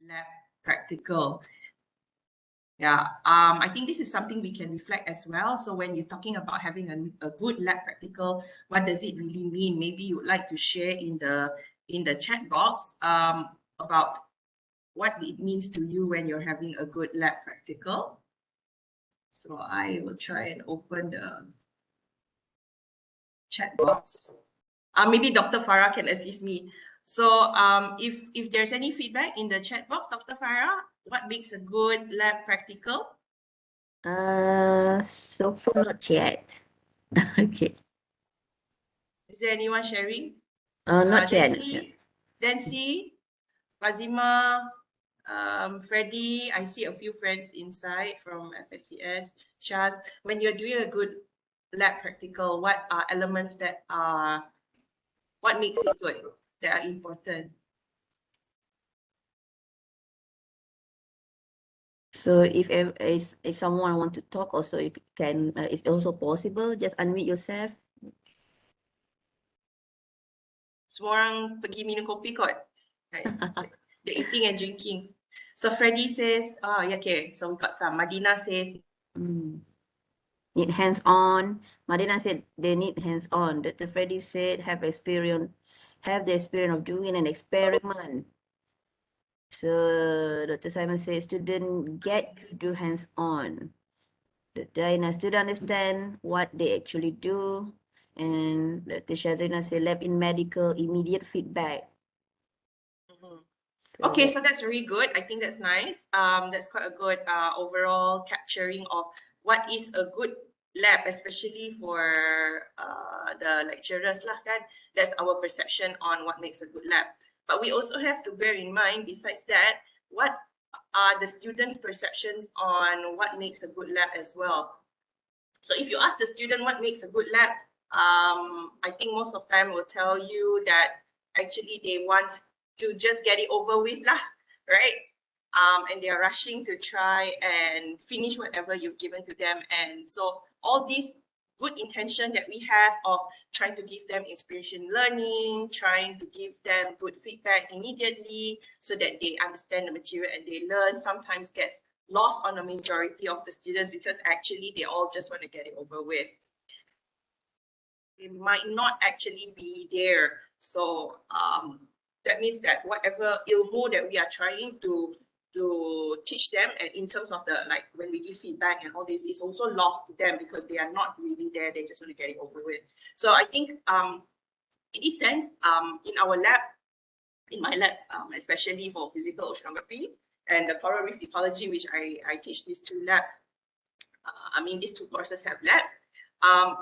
lab practical. Yeah, I think this is something we can reflect as well. So when you're talking about having a good lab practical, what does it really mean? Maybe you'd like to share in the chat box about what it means to you when you're having a good lab practical. So I will try and open the chat box. Maybe Dr. Farah can assist me. So if there's any feedback in the chat box, Dr. Farah, what makes a good lab practical? So far not yet. Okay. Is there anyone sharing? Not yet. Dancy, Fazima, Freddie, I see a few friends inside from FSTS. Shaz, when you're doing a good lab practical, what are elements that are, what makes it good, that are important? So if someone want to talk also, you can, it's also possible, just unmute yourself. Semua orang pergi minum kopi kot. Right? They're eating and drinking. So Freddie says, yeah, okay, so we got some. Madinah says, need hands-on. Madinah said they need hands-on. Dr. Freddie said have the experience of doing an experiment. So Dr. Simon says student get to do hands-on. Dr. student understand what they actually do. And Dr. Shazina said lab in medical, immediate feedback. Okay, so that's really good. I think that's nice. That's quite a good overall capturing of what is a good lab, especially for the lecturers lah kan. That's our perception on what makes a good lab. But we also have to bear in mind, besides that, what are the students' perceptions on what makes a good lab as well. So if you ask the student what makes a good lab, I think most of them will tell you that actually they want to just get it over with lah, right? And they are rushing to try and finish whatever you've given to them. And so all these good intention that we have of trying to give them inspiration learning, trying to give them good feedback immediately so that they understand the material and they learn, sometimes gets lost on the majority of the students because actually they all just want to get it over with. They might not actually be there. So that means that whatever ilmu that we are trying to teach them, and in terms of the, like when we give feedback and all this, is also lost to them because they are not really there. They just want to get it over with. So I think in this sense, in our lab, in my lab, especially for physical oceanography and the coral reef ecology, which I teach these two labs, I mean, these two courses have labs,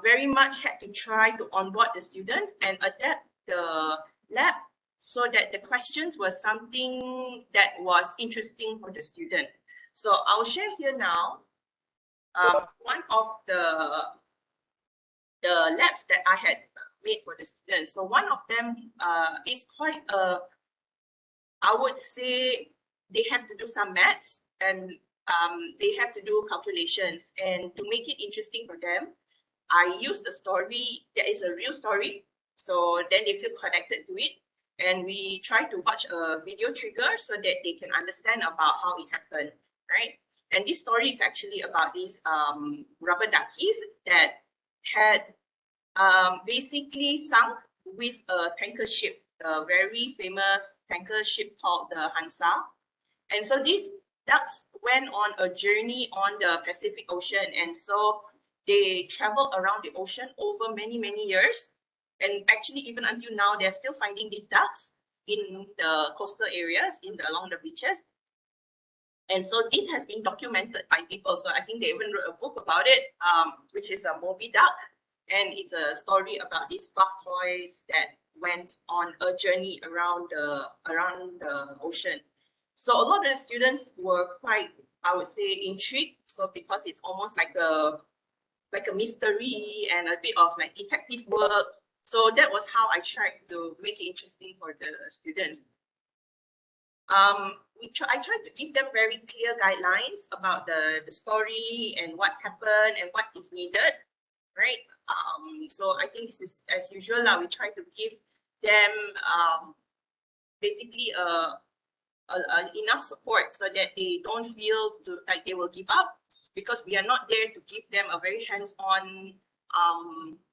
very much had to try to onboard the students and adapt the lab so that the questions were something that was interesting for the student. So I'll share here now one of the labs that I had made for the students. So one of them is quite I would say they have to do some maths and they have to do calculations, and to make it interesting for them, I used a story that is a real story, so then they feel connected to it, and we try to watch a video trigger so that they can understand about how it happened, right? And this story is actually about these rubber duckies that had basically sunk with a tanker ship, a very famous tanker ship called the Hansa. And so these ducks went on a journey on the Pacific Ocean, and so they traveled around the ocean over many, many years. And actually, even until now, they're still finding these ducks in the coastal areas, along the beaches. And so this has been documented by people. So I think they even wrote a book about it, which is a Moby Duck. And it's a story about these buff toys that went on a journey around the ocean. So a lot of the students were quite, I would say, intrigued. So because it's almost like a mystery and a bit of like detective work. So that was how I tried to make it interesting for the students. I tried to give them very clear guidelines about the story and what happened and what is needed, right? So I think this is as usual. We try to give them basically enough support so that they don't feel like they will give up, because we are not there to give them a very hands-on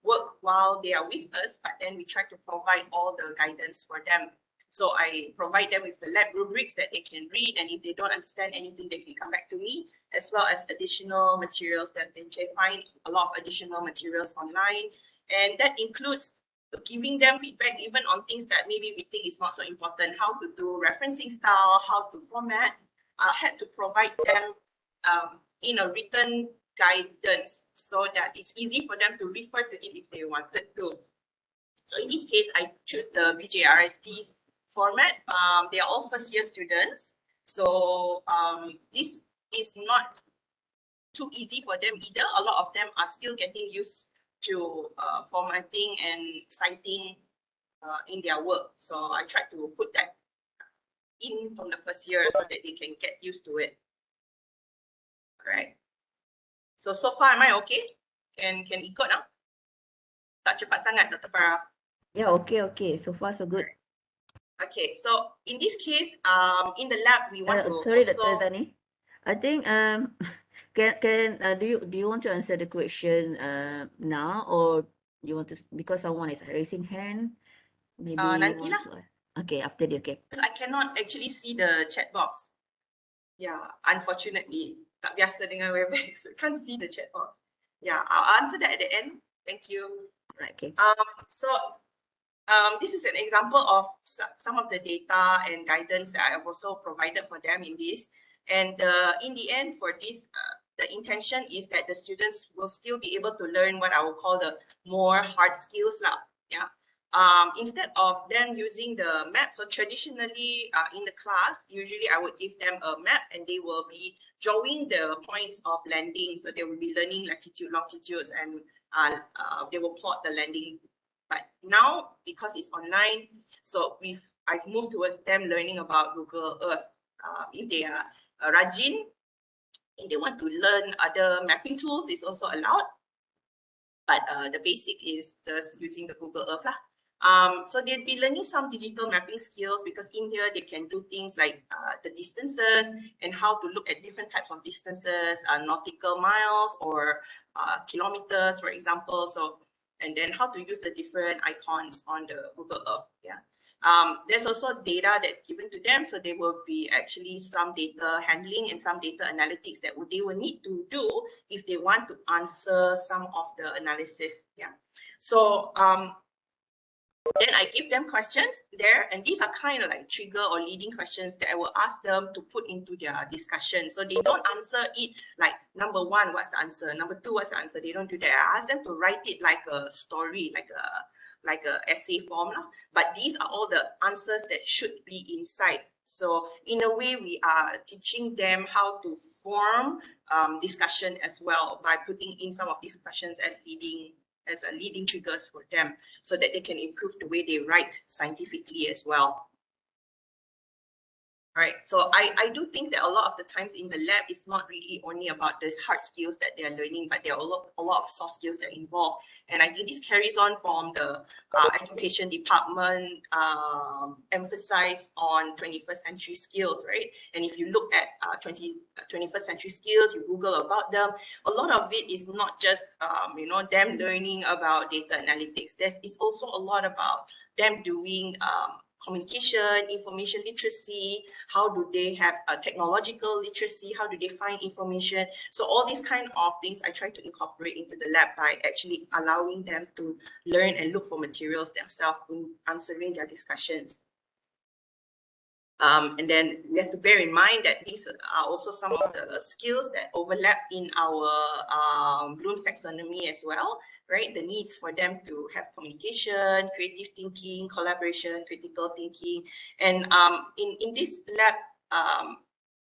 work while they are with us, but then we try to provide all the guidance for them. So I provide them with the lab rubrics that they can read, and if they don't understand anything, they can come back to me, as well as additional materials that they can find a lot of additional materials online. And that includes giving them feedback even on things that maybe we think is not so important, how to do referencing style, how to format. I had to provide them in a written guidance so that it's easy for them to refer to it if they wanted to. So in this case, I choose the BJRST format. They are all first year students. So this is not too easy for them either. A lot of them are still getting used to formatting and citing in their work. So I try to put that in from the first year so that they can get used to it. All right. So far, am I okay? Can ikut now? Tak cepat sangat, Dr. Farah? Yeah, okay. So far, so good. Okay, so in this case, in the lab, we want to sorry, also... Dr. Aazani. I think do you want to answer the question now, or you want to, because someone is raising hand, maybe you nanti want lah. to, okay, after the, okay. Because I cannot actually see the chat box. Yeah, unfortunately, tak biasa dengan WebEx, so can't see the chat box. Yeah, I'll answer that at the end. Thank you. Right, okay. So this is an example of some of the data and guidance that I have also provided for them in this. And in the end, for this, the intention is that the students will still be able to learn what I will call the more hard skills lah. Yeah. Instead of them using the map, so traditionally in the class, usually I would give them a map and they will be drawing the points of landing. So they will be learning latitude, longitudes, and they will plot the landing. But now, because it's online, so I've moved towards them learning about Google Earth. If they are rajin, and they want to learn other mapping tools, is also allowed. But the basic is just using the Google Earth lah. So they'll be learning some digital mapping skills, because in here they can do things like the distances and how to look at different types of distances, nautical miles or kilometers, for example. So, and then how to use the different icons on the Google Earth. Yeah. There's also data that's given to them, so there will be actually some data handling and some data analytics that they will need to do if they want to answer some of the analysis. Yeah. So then I give them questions there, and these are kind of like trigger or leading questions that I will ask them to put into their discussion. So they don't answer it like, number one, what's the answer? Number two, what's the answer? They don't do that. I ask them to write it like a story, like a essay form. But these are all the answers that should be inside. So in a way, we are teaching them how to form discussion as well by putting in some of these questions as leading triggers for them, so that they can improve the way they write scientifically as well. All right, so I do think that a lot of the times in the lab, it's not really only about these hard skills that they are learning, but there are a lot of soft skills that are involved. And I think this carries on from the education department emphasize on 21st century skills, right? And if you look at 21st century skills, you Google about them, a lot of it is not just, them learning about data analytics. It's also a lot about them doing communication, information literacy, how do they have a technological literacy, how do they find information. So all these kind of things I try to incorporate into the lab by actually allowing them to learn and look for materials themselves in answering their discussions. And then we have to bear in mind that these are also some of the skills that overlap in our Bloom's taxonomy as well, right? The needs for them to have communication, creative thinking, collaboration, critical thinking. And in this lab,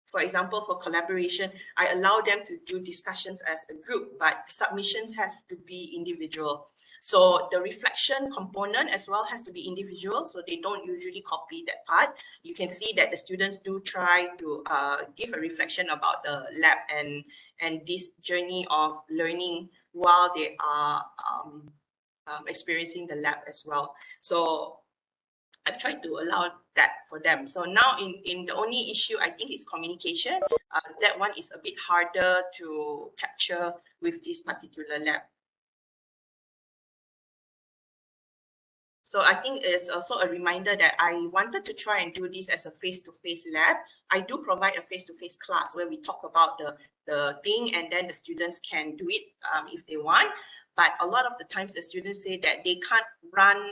for example, for collaboration, I allow them to do discussions as a group, but submissions have to be individual. So the reflection component as well has to be individual, so they don't usually copy that part. You can see that the students do try to give a reflection about the lab and this journey of learning while they are experiencing the lab as well. So I've tried to allow that for them. So now in the only issue I think is communication. That one is a bit harder to capture with this particular lab. So I think it's also a reminder that I wanted to try and do this as a face-to-face lab. I do provide a face-to-face class where we talk about the thing, and then the students can do it if they want. But a lot of the times the students say that they can't run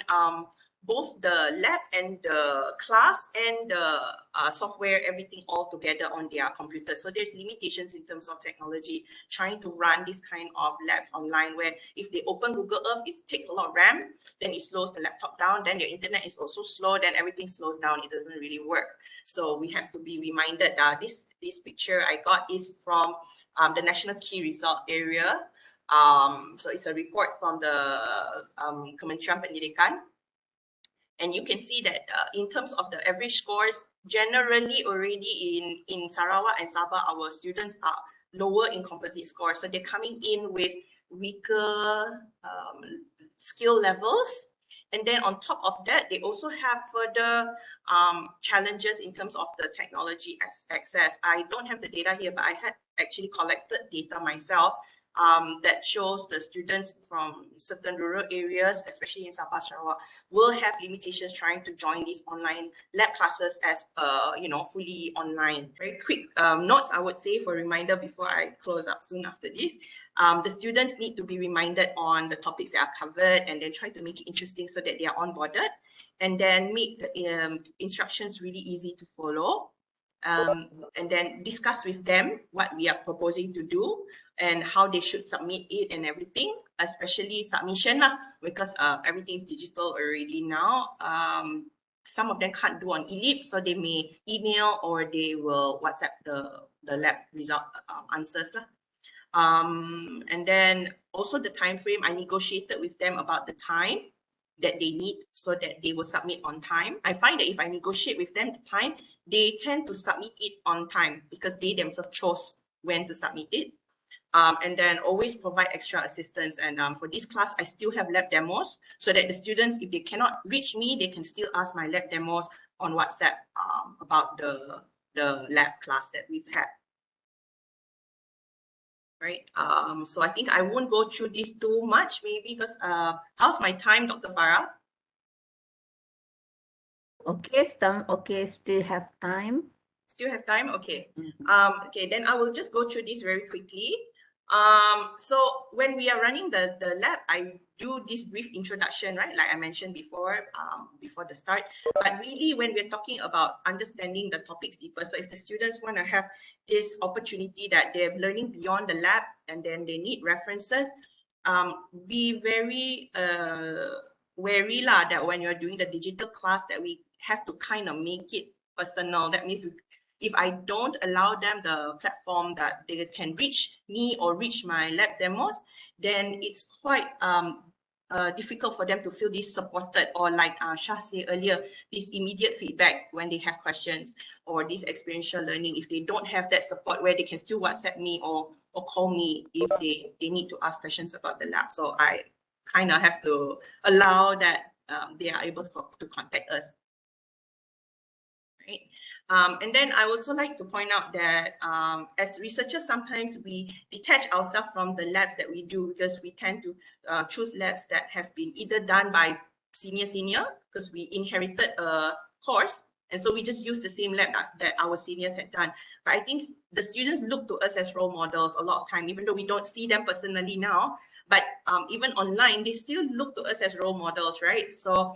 both the lab and the class and the software, everything all together on their computer. So there's limitations in terms of technology, trying to run this kind of labs online, where if they open Google Earth, it takes a lot of RAM, then it slows the laptop down, then your internet is also slow, then everything slows down, it doesn't really work. So we have to be reminded that this picture I got is from the National Key Result Area. So it's a report from the Kementerian Pendidikan. And you can see that in terms of the average scores, generally already in Sarawak and Sabah, our students are lower in composite scores. So they're coming in with weaker skill levels. And then on top of that, they also have further challenges in terms of the technology access. I don't have the data here, but I had actually collected data myself that shows the students from certain rural areas, especially in Sabah, Sarawak, will have limitations trying to join these online lab classes as fully online. Very quick notes, I would say, for reminder before I close up soon after this. The students need to be reminded on the topics that are covered, and then try to make it interesting so that they are onboarded, and then make the instructions really easy to follow. And then discuss with them what we are proposing to do and how they should submit it and everything, especially submission because everything is digital already now. Some of them can't do on eLEAP, so they may email or they will WhatsApp the lab result answers. And then also the time frame, I negotiated with them about the time that they need so that they will submit on time. I find that if I negotiate with them the time, they tend to submit it on time because they themselves chose when to submit it. And then always provide extra assistance. And for this class, I still have lab demos so that the students, if they cannot reach me, they can still ask my lab demos on WhatsApp about the lab class that we've had. Right. So I think I won't go through this too much, maybe because how's my time, Dr. Farah? Okay, okay, still have time. Still have time? Okay. Okay, then I will just go through this very quickly. So when we are running the lab, I do this brief introduction, right? Like I mentioned before, before the start. But really, when we're talking about understanding the topics deeper, so if the students want to have this opportunity that they're learning beyond the lab and then they need references, be very wary that when you're doing the digital class that we have to kind of make it personal. That means if I don't allow them the platform that they can reach me or reach my lab demos, then it's quite difficult for them to feel this supported, or like Shah said earlier, this immediate feedback when they have questions, or this experiential learning, if they don't have that support where they can still WhatsApp me or call me if they need to ask questions about the lab. So I kind of have to allow that they are able to contact us. Right. And then I also like to point out that as researchers, sometimes we detach ourselves from the labs that we do because we tend to choose labs that have been either done by senior because we inherited a course, and so we just use the same lab that our seniors had done. But I think the students look to us as role models a lot of time, even though we don't see them personally now, but even online, they still look to us as role models, right? So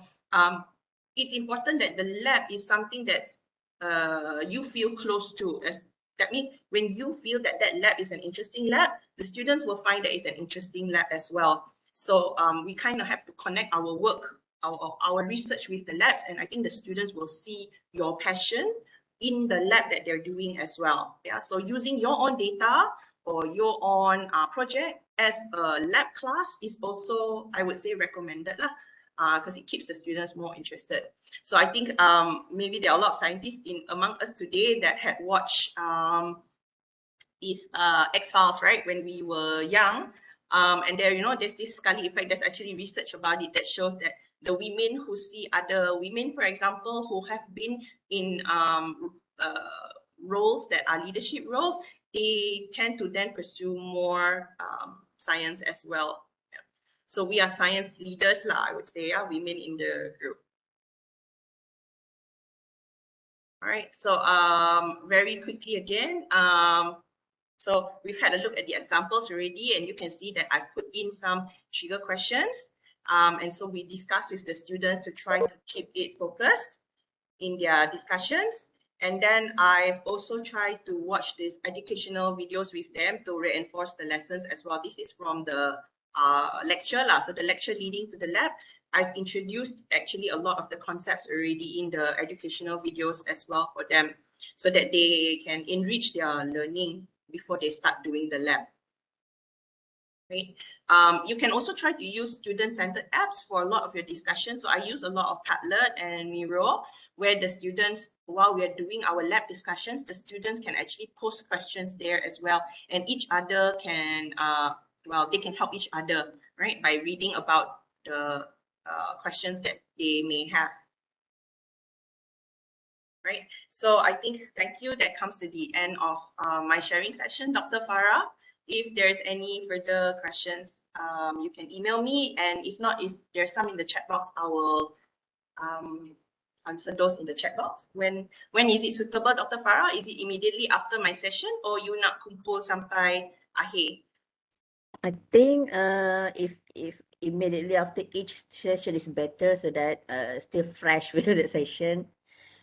it's important that the lab is something that's you feel close to. As that means when you feel that that lab is an interesting lab, the students will find that it's an interesting lab as well. So we kind of have to connect our work, our research with the labs, and I think the students will see your passion in the lab that they're doing as well. Yeah, so using your own data or your own project as a lab class is also, I would say, recommended because it keeps the students more interested. So I think maybe there are a lot of scientists among us today that had watched these X-Files, right, when we were young. And there, there's this Scully effect. There's actually research about it that shows that the women who see other women, for example, who have been in roles that are leadership roles, they tend to then pursue more science as well. Yeah. So we are science leaders, I would say, women in the group. All right, so very quickly again, so we've had a look at the examples already, and you can see that I've put in some trigger questions. And so we discussed with the students to try to keep it focused in their discussions. And then I've also tried to watch these educational videos with them to reinforce the lessons as well. This is from the lecture. So the lecture leading to the lab, I've introduced actually a lot of the concepts already in the educational videos as well for them, so that they can enrich their learning before they start doing the lab. Right. You can also try to use student-centered apps for a lot of your discussions. So I use a lot of Padlet and Miro, where the students, while we are doing our lab discussions, the students can actually post questions there as well. And each other can, they can help each other, right, by reading about the questions that they may have. Right. So I think, thank you. That comes to the end of my sharing session, Dr. Farah. If there's any further questions, you can email me. And if not, if there's some in the chat box, I will answer those in the chat box. When is it suitable, Dr. Farah? Is it immediately after my session, or you nak kumpul sampai akhir? I think if immediately after each session is better, so that still fresh with the session.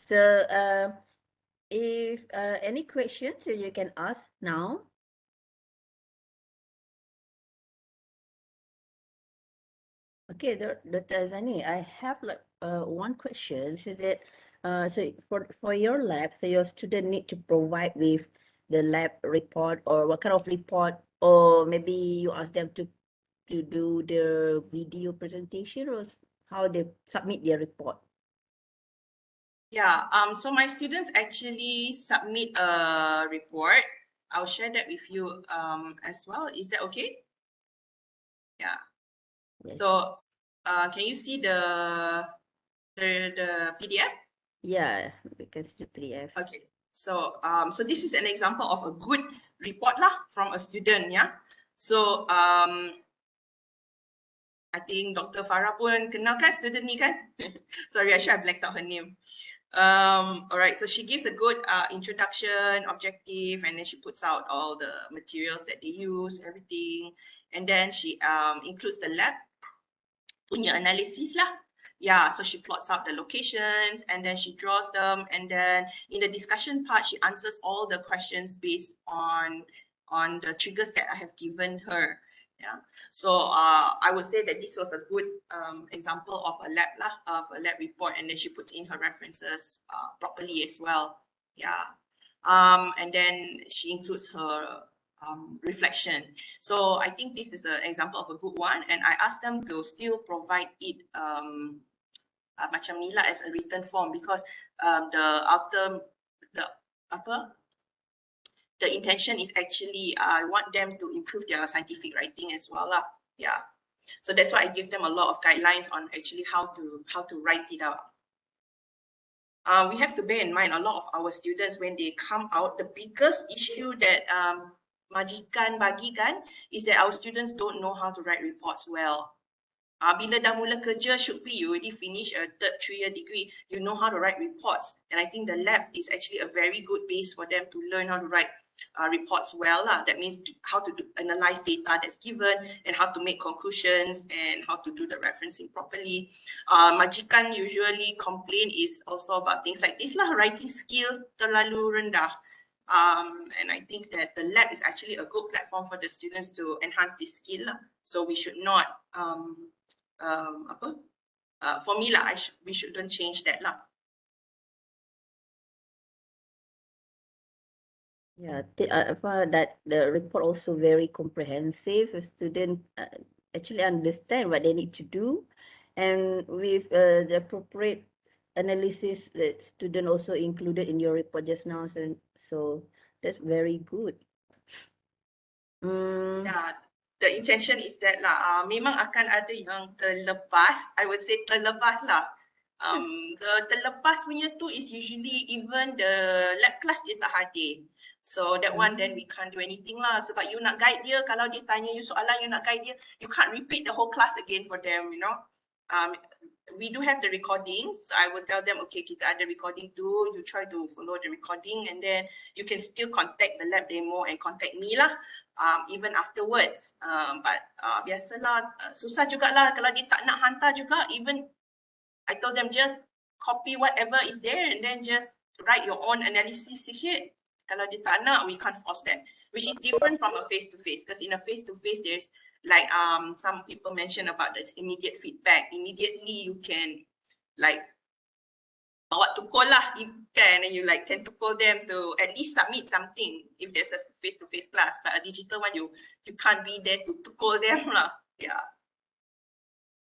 So if any questions, you can ask now. Okay, Dr. Aazani, I have like one question. So that so for your lab, so your student need to provide with the lab report, or what kind of report, or maybe you ask them to do the video presentation, or how they submit their report? Yeah, so my students actually submit a report. I'll share that with you as well. Is that okay? Yeah. Yes. So can you see the PDF? Yeah, because the PDF. Okay. So so this is an example of a good report lah from a student, yeah. So I think Dr. Farah pun kenal kan student ni kan? Sorry, I should have blacked out her name. All right, so she gives a good introduction, objective, and then she puts out all the materials that they use, everything. And then she includes the lab punya analysis lah. Yeah, so she plots out the locations and then she draws them. And then in the discussion part, she answers all the questions based on the triggers that I have given her. Yeah, so I would say that this was a good example of a lab report, and then she puts in her references properly as well. Yeah, and then she includes her reflection. So I think this is an example of a good one, and I asked them to still provide it macam ni lah as a written form, because the intention is actually I want them to improve their scientific writing as well lah. Yeah, so that's why I give them a lot of guidelines on actually how to write it out. We have to bear in mind, a lot of our students, when they come out, the biggest issue that majikan bagikan is that our students don't know how to write reports well. Bila dah mula kerja, should be you already finish a 3-year degree, you know how to write reports. And I think the lab is actually a very good base for them to learn how to write reports well lah. That means how to analyze data that's given, and how to make conclusions, and how to do the referencing properly. Majikan usually complain is also about things like this lah, writing skills terlalu rendah. And I think that the lab is actually a good platform for the students to enhance this skill lah. So we should not for me lah, we shouldn't change that lah. Yeah, I found that the report also very comprehensive. The student actually understand what they need to do, and with the appropriate analysis, the student also included in your report just now. So that's very good. Yeah, the intention is that lah, memang akan ada yang terlepas. I would say terlepas lah. The terlepas punya tu is usually even the lab class dia tak hadir. So that one then we can't do anything lah. Sebab you nak guide dia, kalau dia tanya you soalan, you nak guide dia, you can't repeat the whole class again for them, you know. We do have the recordings. So I will tell them, okay, kita ada recording too. You try to follow the recording, and then you can still contact the lab demo and contact me lah, even afterwards. But biasalah, susah jugalah kalau dia tak nak hantar juga. Even I told them just copy whatever is there and then just write your own analysis sikit. Kalau dia tak nak, we can't force them, which is different from a face-to-face, because in a face-to-face, there's like some people mention about this immediate feedback. Immediately you can like bawa tukul lah, you can, and you like can tukul them to at least submit something if there's a face-to-face class. But a digital one, you can't be there to tukul them lah. Yeah.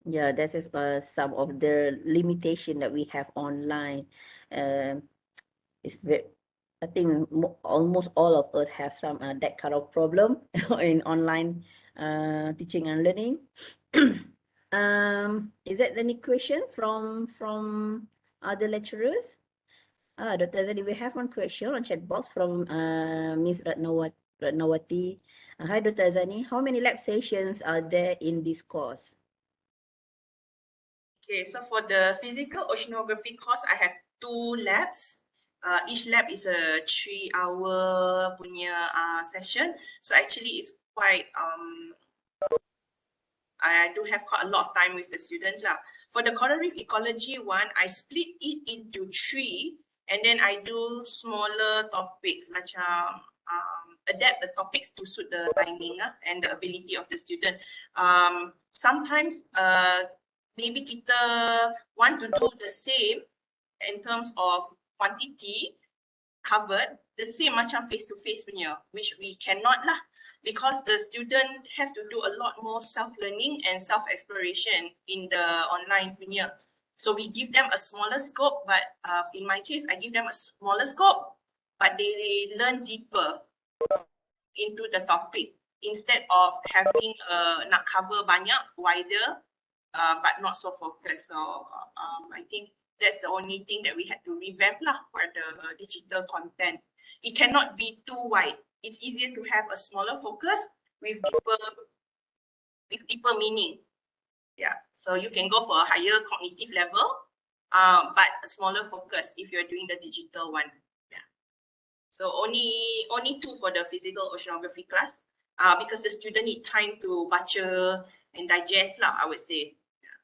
Yeah, that is some of the limitation that we have online. It's very, I think almost all of us have some that kind of problem in online teaching and learning. Is there any question from other lecturers? Dr. Aazani, we have one question on chat box from Ms. Ratnawati. Hi, Dr. Aazani. How many lab sessions are there in this course? Okay, so for the physical oceanography course, I have 2 labs. Each lab is a 3-hour punya session. So actually it's quite, I do have quite a lot of time with the students lah. For the coral reef ecology one, I split it into 3, and then I do smaller topics, macam adapt the topics to suit the timing and the ability of the student. Sometimes maybe kita want to do the same in terms of quantity covered, the same macam face-to-face punya, which we cannot lah, because the student have to do a lot more self-learning and self-exploration in the online punya. So we give them a smaller scope, but in my case, I give them a smaller scope, but they learn deeper into the topic instead of having nak cover banyak, wider, but not so focused. So I think that's the only thing that we had to revamp lah for the digital content. It cannot be too wide. It's easier to have a smaller focus with deeper meaning. Yeah, so you can go for a higher cognitive level, but a smaller focus if you're doing the digital one. Yeah. So only 2 for the physical oceanography class, because the student need time to baca and digest lah, I would say. Yeah.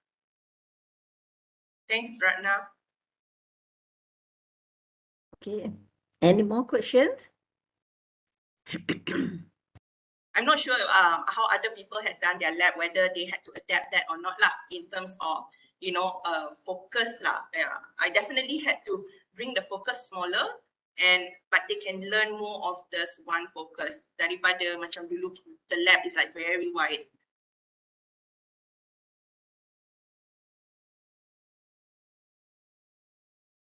Thanks, Ratna. Okay. Any more questions? I'm not sure how other people had done their lab, whether they had to adapt that or not lah, in terms of, you know, focus lah. Yeah, I definitely had to bring the focus smaller, but they can learn more of this one focus daripada macam dulu the lab is like very wide.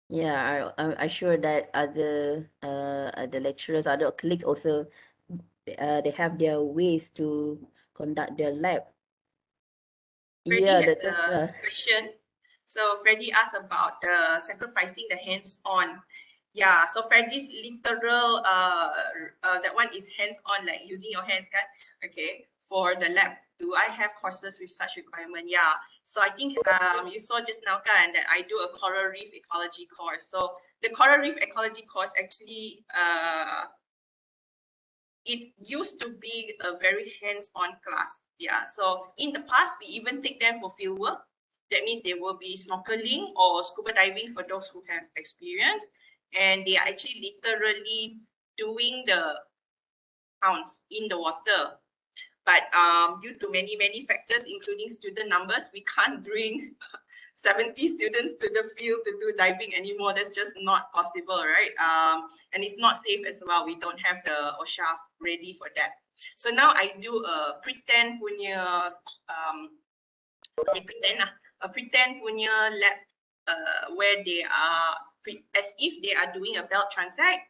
Yeah, I'm sure that other lecturers, other colleagues also, they have their ways to conduct their lab. Freddie Yeah, has that's a question. So Freddie asked about sacrificing the hands-on. Yeah, so Freddie's literal, that one is hands-on, like using your hands, kan? Okay, for the lab. Do I have courses with such requirement? Yeah, so I think you saw just now, kan, that I do a coral reef ecology course. So the coral reef ecology course actually, it used to be a very hands-on class. Yeah, so in the past, we even take them for field work. That means they will be snorkeling or scuba diving for those who have experience. And they are actually literally doing the counts in the water. But due to many factors, including student numbers, we can't bring 70 students to the field to do diving anymore. That's just not possible, right? And it's not safe as well. We don't have the OSHA ready for that. So now I do a pretend punya, a pretend punya lab where they are, as if they are doing a belt transect,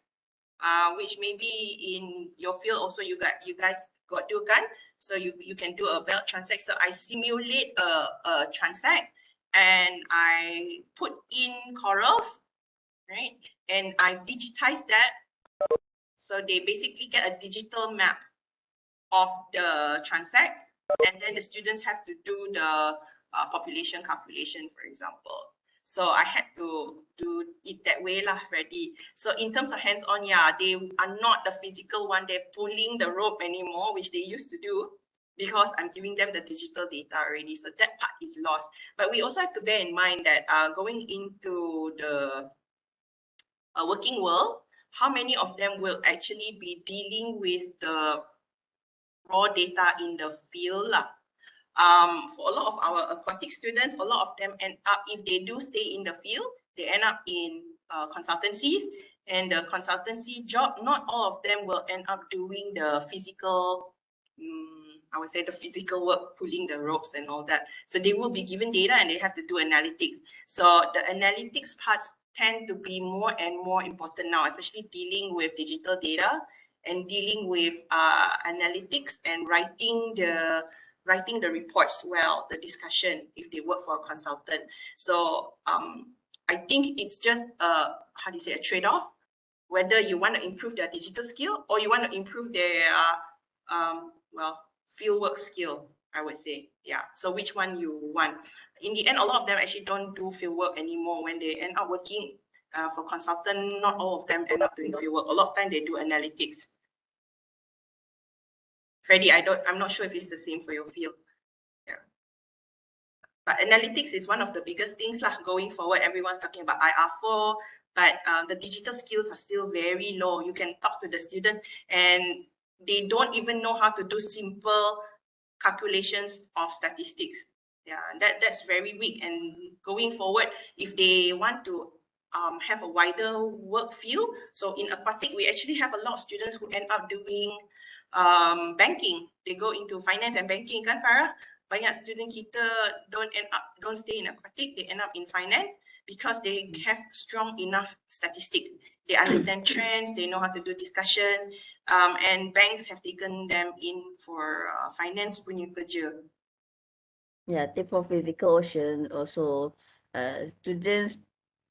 which maybe in your field also you guys got to kan. So you can do a belt transect. So I simulate a transect and I put in corals, right? And I digitize that. So they basically get a digital map of the transect, and then the students have to do the population calculation, for example. So I had to do it that way lah, Freddie. So in terms of hands-on, yeah, they are not the physical one. They're pulling the rope anymore, which they used to do, because I'm giving them the digital data already. So that part is lost. But we also have to bear in mind that going into the working world, how many of them will actually be dealing with the raw data in the field lah. For a lot of our aquatic students, a lot of them end up, if they do stay in the field, they end up in consultancies, and the consultancy job, not all of them will end up doing the physical, I would say the physical work, pulling the ropes and all that. So they will be given data and they have to do analytics. So the analytics parts tend to be more and more important now, especially dealing with digital data and dealing with analytics and writing the reports well, the discussion, if they work for a consultant. So I think it's just a trade-off, whether you want to improve their digital skill or you want to improve their fieldwork skill, I would say. Yeah. So which one you want? In the end, a lot of them actually don't do fieldwork anymore. When they end up working for consultant, not all of them end up doing fieldwork. A lot of time they do analytics. Freddie, I'm not sure if it's the same for your field. Yeah. But analytics is one of the biggest things lah going forward. Everyone's talking about IR4, but the digital skills are still very low. You can talk to the student and they don't even know how to do simple calculations of statistics. Yeah, that's very weak. And going forward, if they want to have a wider work field, so in aquatic, we actually have a lot of students who end up doing banking. They go into finance and banking, kan Farah? Banyak student kita don't stay in aquatic, they end up in finance because they have strong enough statistic. They understand trends, they know how to do discussions, and banks have taken them in for finance punya kerja. Yeah, tip for physical ocean also, students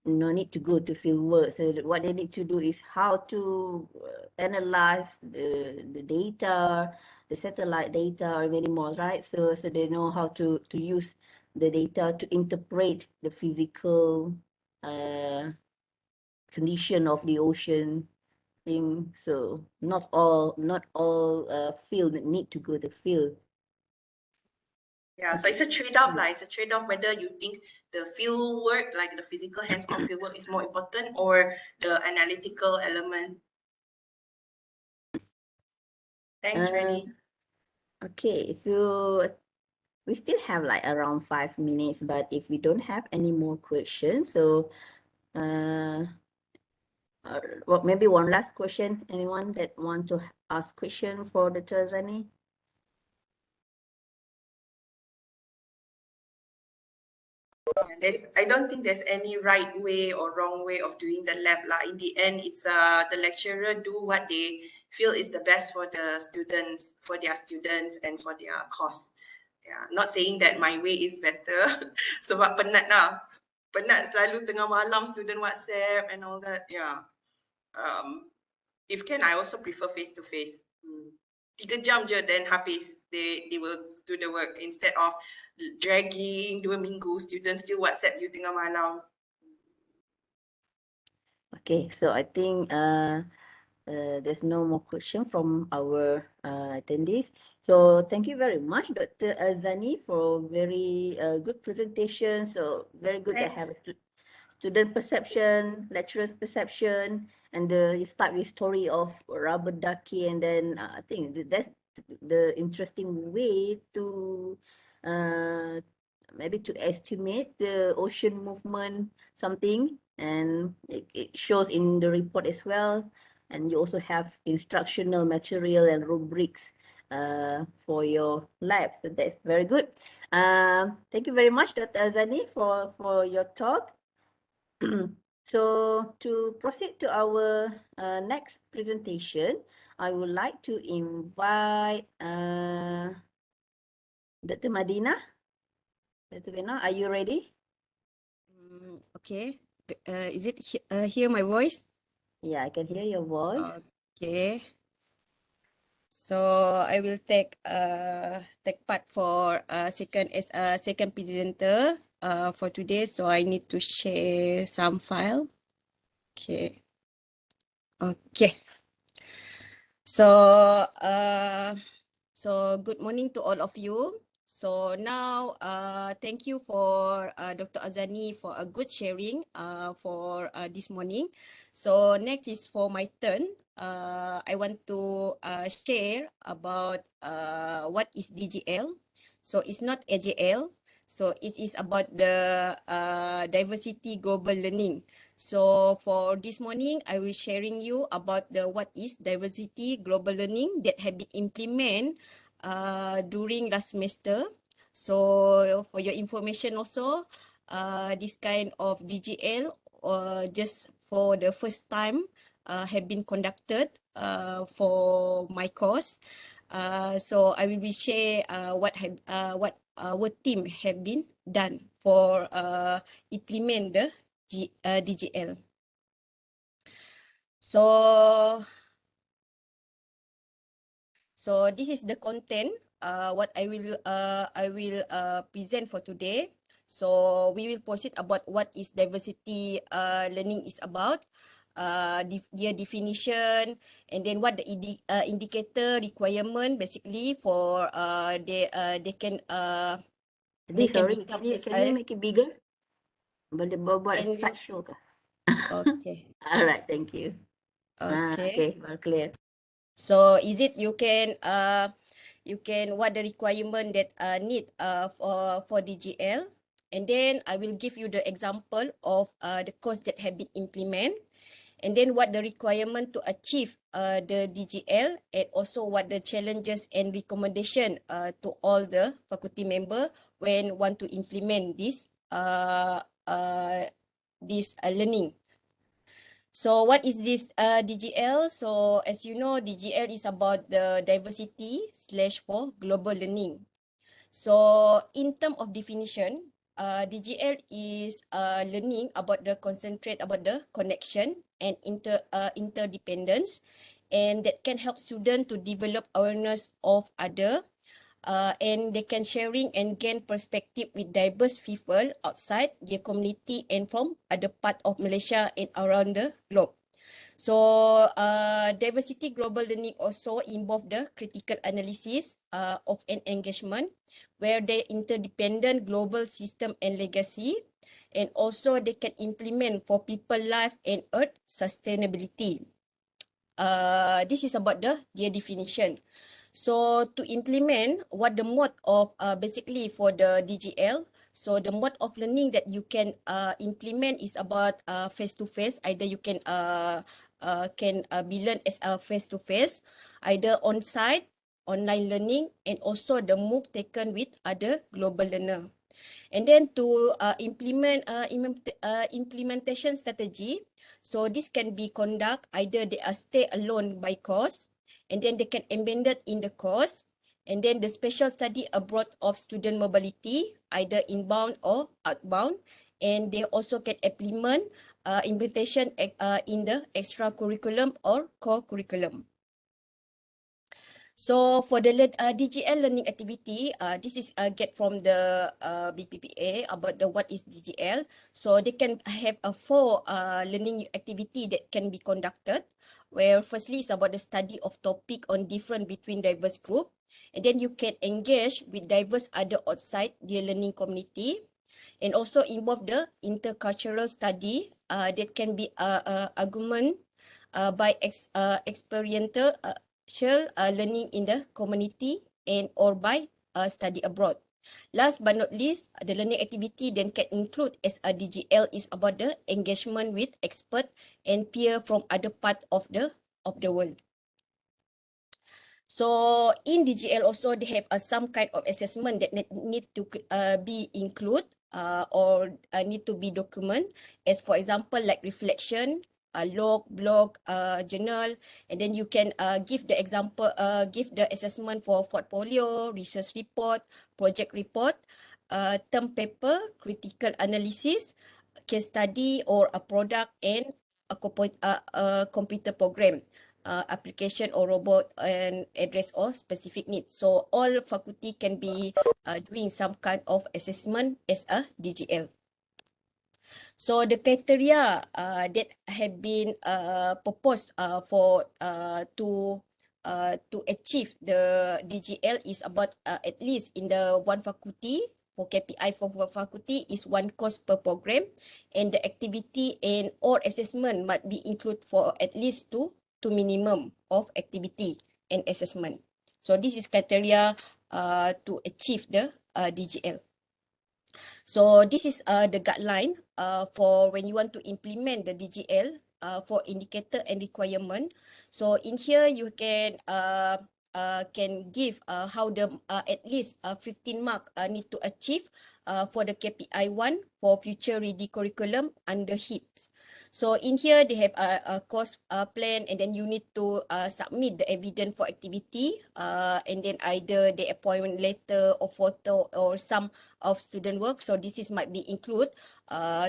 no need to go to field work. So what they need to do is how to analyze the data, the satellite data, or many more, right? So they know how to use the data to interpret the physical condition of the ocean thing. So not all field need to go to field. Yeah, so it's a trade-off lah. It's a trade-off whether you think the field work, like the physical hands-on field work, is more important or the analytical element. Thanks, Freddie. Okay, so we still have like around 5 minutes, but if we don't have any more questions, so well, maybe one last question. Anyone that want to ask question for the Aazani? I don't think there's any right way or wrong way of doing the lab lah. In the end, it's the lecturer do what they feel is the best for the students, for their students and for their course. Yeah, not saying that my way is better. Sebab penat lah. Penat selalu tengah malam student WhatsApp and all that. Yeah. If can, I also prefer face-to-face. 3 jam je, then habis. They will do the work instead of dragging 2 minggu, students still WhatsApp you tengah malam. Okay, so I think there's no more question from our attendees. So thank you very much, Dr. Aazani, for very good presentation. So very good to have student perception, lecturer's perception, and you start with story of rubber ducky, and then I think that's the interesting way to maybe to estimate the ocean movement something, and it shows in the report as well. And you also have instructional material and rubrics for your lab. So that's very good. Thank you very much, Dr. Aazani, for your talk. So to proceed to our next presentation, I would like to invite Dr. Madinah. Dr. Madinah, are you ready? Okay. Is it hear my voice? Yeah, I can hear your voice. Okay. So I will take part for second as a second presenter for today. So I need to share some file. Okay. Okay. So good morning to all of you. So now thank you for Dr. Aazani for a good sharing for this morning. So next is for my turn. I want to share about what is DGL. So it's not AJL. So it is about the diversity global learning. So for this morning, I will sharing you about the what is diversity global learning that have been implemented during last semester. So for your information also, this kind of DGL just for the first time have been conducted for my course. So I will be share what our team have been done for implement the DGL. So this is the content what I will present for today. So we will proceed about what is diversity learning is about, their definition, and then what the indicator requirement basically for they can Sorry, become can you make it bigger? Boleh buat can you, slideshow ke? okay. All right, thank you. Okay. Okay, well clear. So is it you can what the requirement that need for DGL, and then I will give you the example of the course that have been implemented, and then what the requirement to achieve the DGL, and also what the challenges and recommendation to all the faculty member when want to implement this learning. So what is this DGL? So as you know, DGL is about the diversity / for global learning. So in terms of definition, DGL is learning about the concentrate about the connection and interdependence, and that can help students to develop awareness of other, and they can sharing and gain perspective with diverse people outside their community and from other part of Malaysia and around the globe. So diversity global learning also involve the critical analysis of an engagement where they interdependent global system and legacy, and also they can implement for people life and earth sustainability. This is about their definition. So to implement what the mode of basically for the DGL, so the mode of learning that you can implement is about face-to-face. Either you can be learned as a face-to-face, either on-site, online learning, and also the MOOC taken with other global learner. And then to implementation strategy, so this can be conduct either they are stay alone by course, and then they can embedded in the course, and then the special study abroad of student mobility, either inbound or outbound, and they also can implement implementation in the extra curriculum or core curriculum. So for the DGL learning activity, this is get from the BPPA about the what is DGL. So they can have a 4 learning activity that can be conducted, where firstly is about the study of topic on different between diverse group, and then you can engage with diverse other outside the learning community, and also involve the intercultural study that can be argument by experiential learning in the community and or by study abroad. Last but not least, the learning activity then can include as a DGL is about the engagement with expert and peer from other part of the world. So in DGL also they have some kind of assessment that need to be included or need to be documented, as for example like reflection, log, blog, journal, and then you can give the example, give the assessment for portfolio, research report, project report, term paper, critical analysis, case study, or a product and a computer program, application or robot and address or specific needs. So all faculty can be doing some kind of assessment as a DGL. So the criteria that have been proposed to achieve the DGL is about at least in the one faculty. For KPI for faculty is one course per program, and the activity and or assessment might be included for at least two minimum of activity and assessment. So this is criteria to achieve the DGL. So this is the guideline for when you want to implement the DGL for indicator and requirement. So in here you can give how the at least 15 mark need to achieve for the KPI 1 for future ready curriculum under HIPS. So in here they have a course plan, and then you need to submit the evidence for activity, and then either the appointment letter or photo or some of student work. So this is might be include.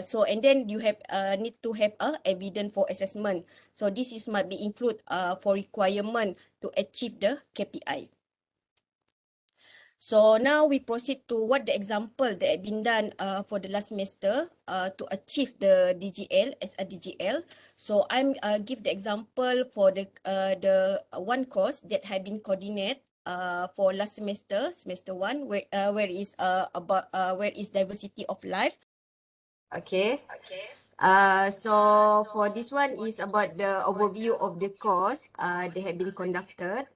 So and then you have need to have evidence for assessment. So this is might be include for requirement to achieve the KPI. So now we proceed to what the example that have been done for the last semester to achieve the DGL as a DGL. So I'm give the example for the one course that have been coordinated for last semester, semester 1, where is about where is diversity of life. Okay. So for this one is about the overview of the course they have been conducted.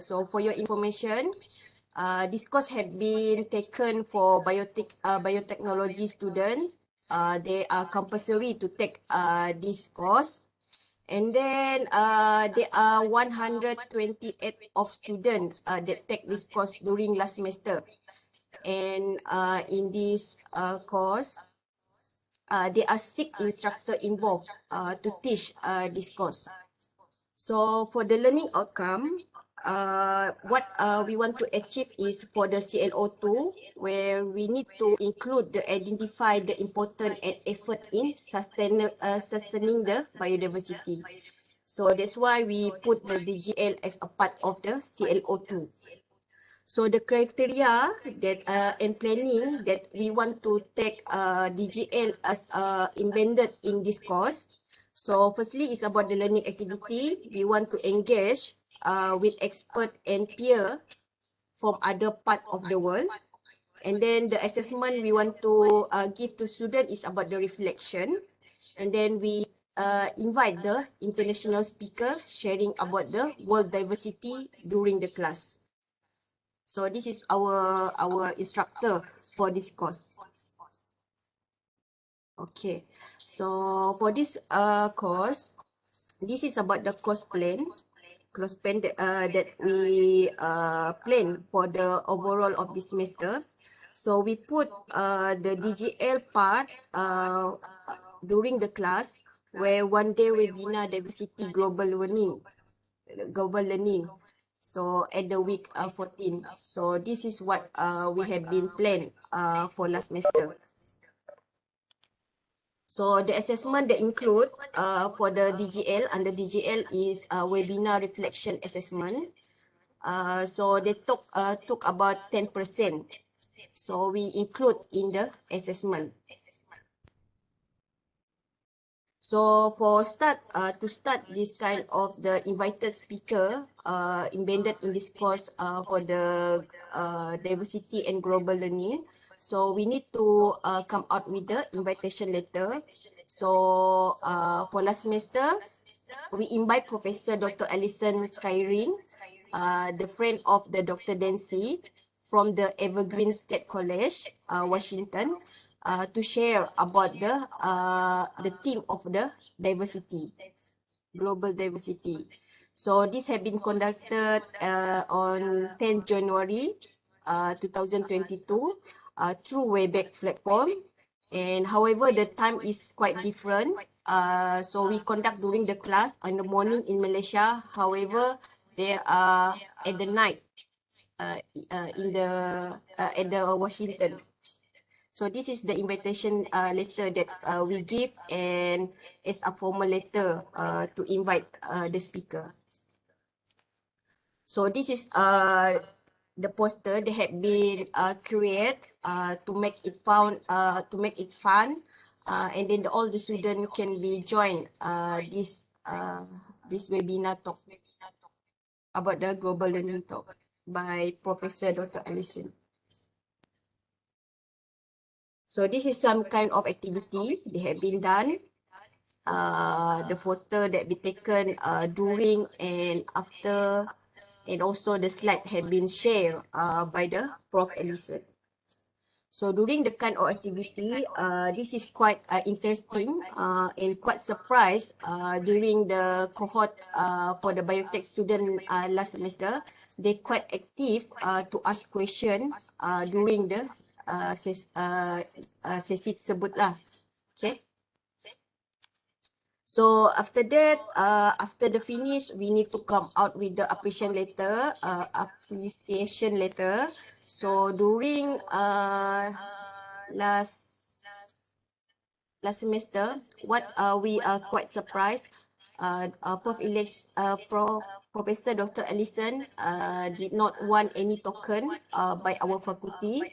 So for your information, this course have been taken for biotechnology students. They are compulsory to take this course. And then there are 128 of students that take this course during last semester. And in this course, there are 6 instructors involved to teach this course. So for the learning outcome, what we want to achieve is for the CLO2, where we need to include identify the important and effort in sustaining the biodiversity. So that's why we put the DGL as a part of the CLO2. So the criteria that and planning that we want to take DGL as embedded in this course. So firstly, it's about the learning activity. We want to engage with expert and peer from other part of the world. And then the assessment we want to give to student is about the reflection. And then we invite the international speaker sharing about the world diversity during the class. So this is our instructor for this course. Okay, so for this course, this is about the course plan that we plan for the overall of this semester. So we put the DGL part during the class, where one day webinar diversity global learning. So at the week 14. So this is what we have been planned for last semester. So the assessment that include for the DGL, under DGL is webinar reflection assessment. So they took about 10%. So we include in the assessment. So for to start this kind of the invited speaker embedded in this course for the diversity and global learning. So we need to come out with the invitation letter. So for last semester, we invite Professor Dr. Alison Khairul, the friend of the Dr. Dancy from the Evergreen State College, Washington, to share about the theme of the diversity, global diversity. So this has been conducted on 10 January 2022 through Webex platform. And however, the time is quite different. So we conduct during the class in the morning in Malaysia. However, there are at the night in the at the Washington. So this is the invitation letter that we give, and it's a formal letter to invite the speaker. So this is the poster that had been created to make it fun, and then all the students can be joined this webinar talk about the global learning talk by Professor Dr. Alison. So this is some kind of activity that have been done. The photo that be taken during and after, and also the slide have been shared by the Prof. Alison. So during the kind of activity, this is quite interesting and quite surprised during the cohort for the biotech student last semester. They quite active to ask question during the sesi tersebut lah. Okay. So after that, after the finish, we need to come out with the appreciation letter. So during last semester, what we are quite surprised, Professor Dr. Alison did not want any token by our faculty.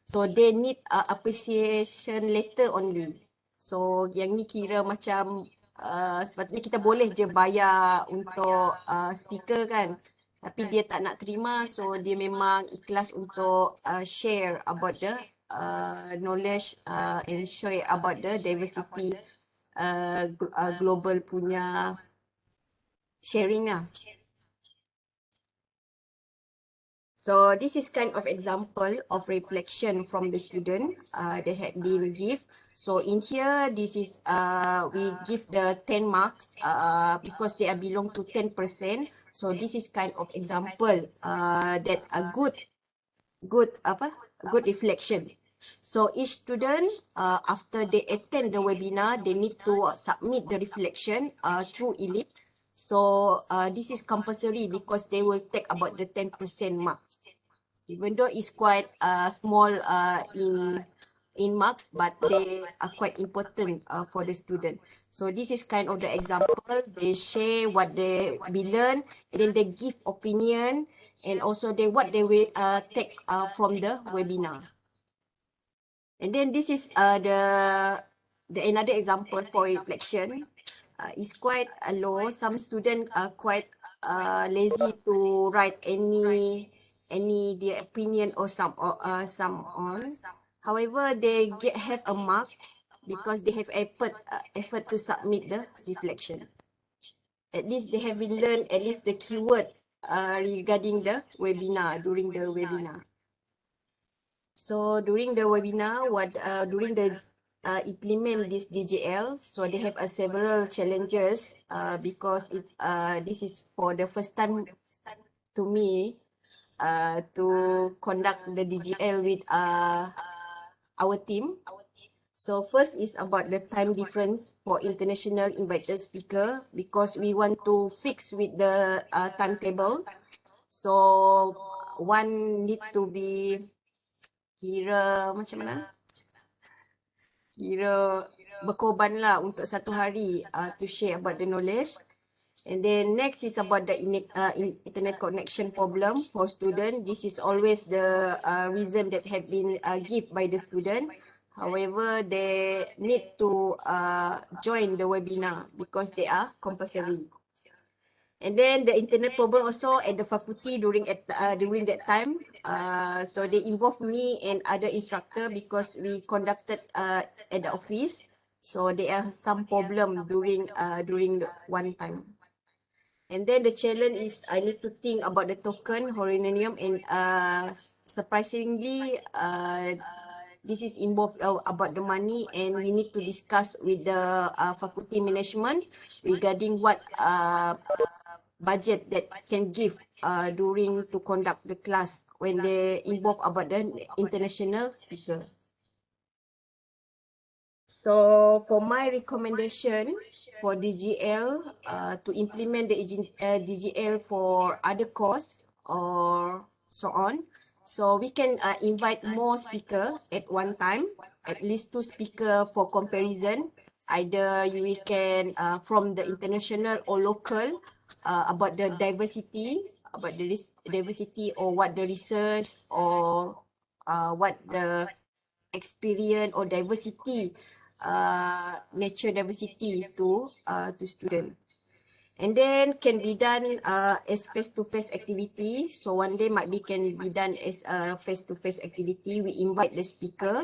So they need appreciation letter only. So yang ni kira macam sepatutnya kita boleh je bayar untuk speaker kan. Tapi dia tak nak terima, so dia memang ikhlas untuk share about the knowledge and share about the diversity global punya sharing lah. So this is kind of example of reflection from the student that had been give. So in here, this is we give the 10 marks because they are belong to 10%. So this is kind of example that a good reflection. So each student after they attend the webinar, they need to submit the reflection through eLEAP. So this is compulsory because they will take about the 10% marks. Even though it's quite small in marks, but they are quite important for the student. So this is kind of the example. They share what they learn, and then they give opinion, and also what they will take from the webinar. And then this is the another example for reflection. Is quite low. Some students are quite lazy to write any their opinion or some on. However, they have a mark because they have effort to submit the reflection. At least they have learned at least the keyword regarding the webinar during the webinar. So during the webinar, during the implement this DGL, so they have several challenges because this is for the first time to me to conduct the DGL with our team. So first is about the time difference for international invited speaker, because we want to fix with the timetable. So one need to be kira macam mana? Kira berkorban lah untuk satu hari to share about the knowledge. And then next is about the internet connection problem for student. This is always the reason that have been given by the student. However, they need to join the webinar because they are compulsory. And then the internet problem also at the faculty during that time. So they involved me and other instructor because we conducted at the office. So there are some problem during the one time. And then the challenge is I need to think about the token horonium, and surprisingly this is involved about the money, and we need to discuss with the faculty management regarding what budget that can give during to conduct the class when they involve about the international speaker. So for my recommendation for DGL to implement the DGL for other course or so on. So we can invite more speaker at one time, at least 2 speaker for comparison. Either we can from the international or local about the diversity, diversity or what the research or what the experience or diversity, nature diversity to student. And then can be done as face-to-face activity. So one day might be can be done as a face-to-face activity. We invite the speaker,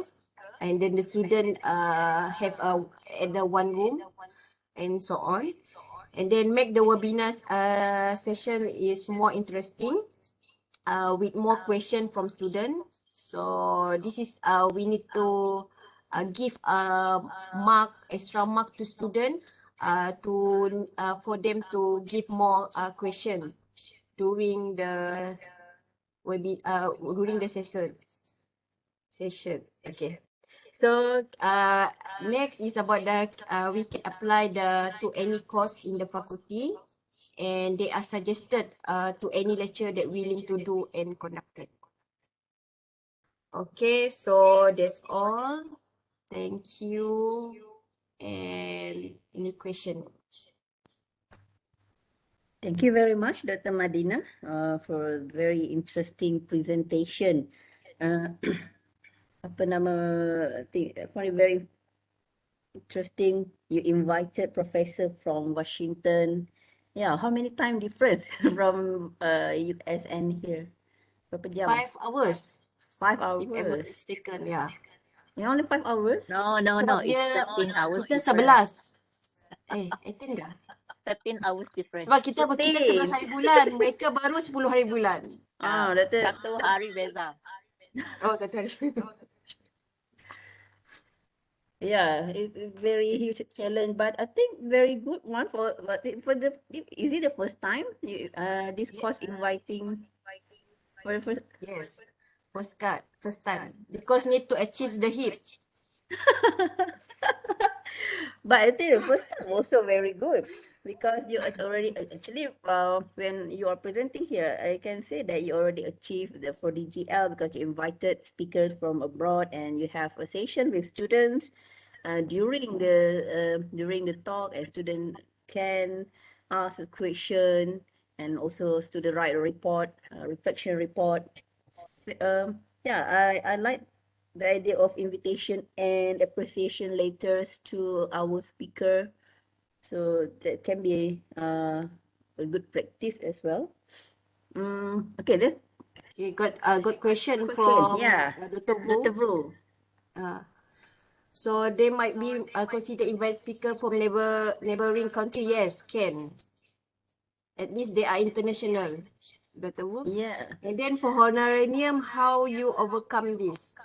and then the student have at the one room and so on. And then make the webinars session is more interesting with more question from student. So this is we need to give extra mark to student to for them to give more question during the during the session. Okay. So next is about the we can apply to any course in the faculty, and they are suggested to any lecture that willing to do and conducted. Okay, so that's all. Thank you. And any question? Thank you very much, Dr. Madinah, for a very interesting presentation. Apa nama, I think I find it very interesting. You invited professor from Washington. Yeah, how many time difference from US and here? Berapa jam? 5 hours. 5 If I'm not hours. mistaken, yeah. Yeah, only 5 hours? No, Sebab it's dia 13 hours kita different. 11. 18 dah. 13 hours different. Sebab kita 11 hari bulan, mereka baru 10 hari bulan. That's it. Satu hari beza. Oh, 1 hari. Yeah, it's very huge challenge, but I think very good one for the is it the first time this course inviting for the first? Yes. First time. Because need to achieve the hit. But I think the first time also very good because you already actually when you are presenting here, I can say that you already achieved the for DGL because you invited speakers from abroad and you have a session with students during the talk, and student can ask a question and also student write a report, reflection report. Yeah, I like the idea of invitation and appreciation letters to our speaker. So that can be a good practice as well. Okay, then. Okay, got a good question Good from yeah, Dr. Dr. Vu. Vu. So they might be considered invite speaker from neighboring country. Yes, can. At least they are international. Dr. Wu. Yeah. And then for honorarium, how you overcome this?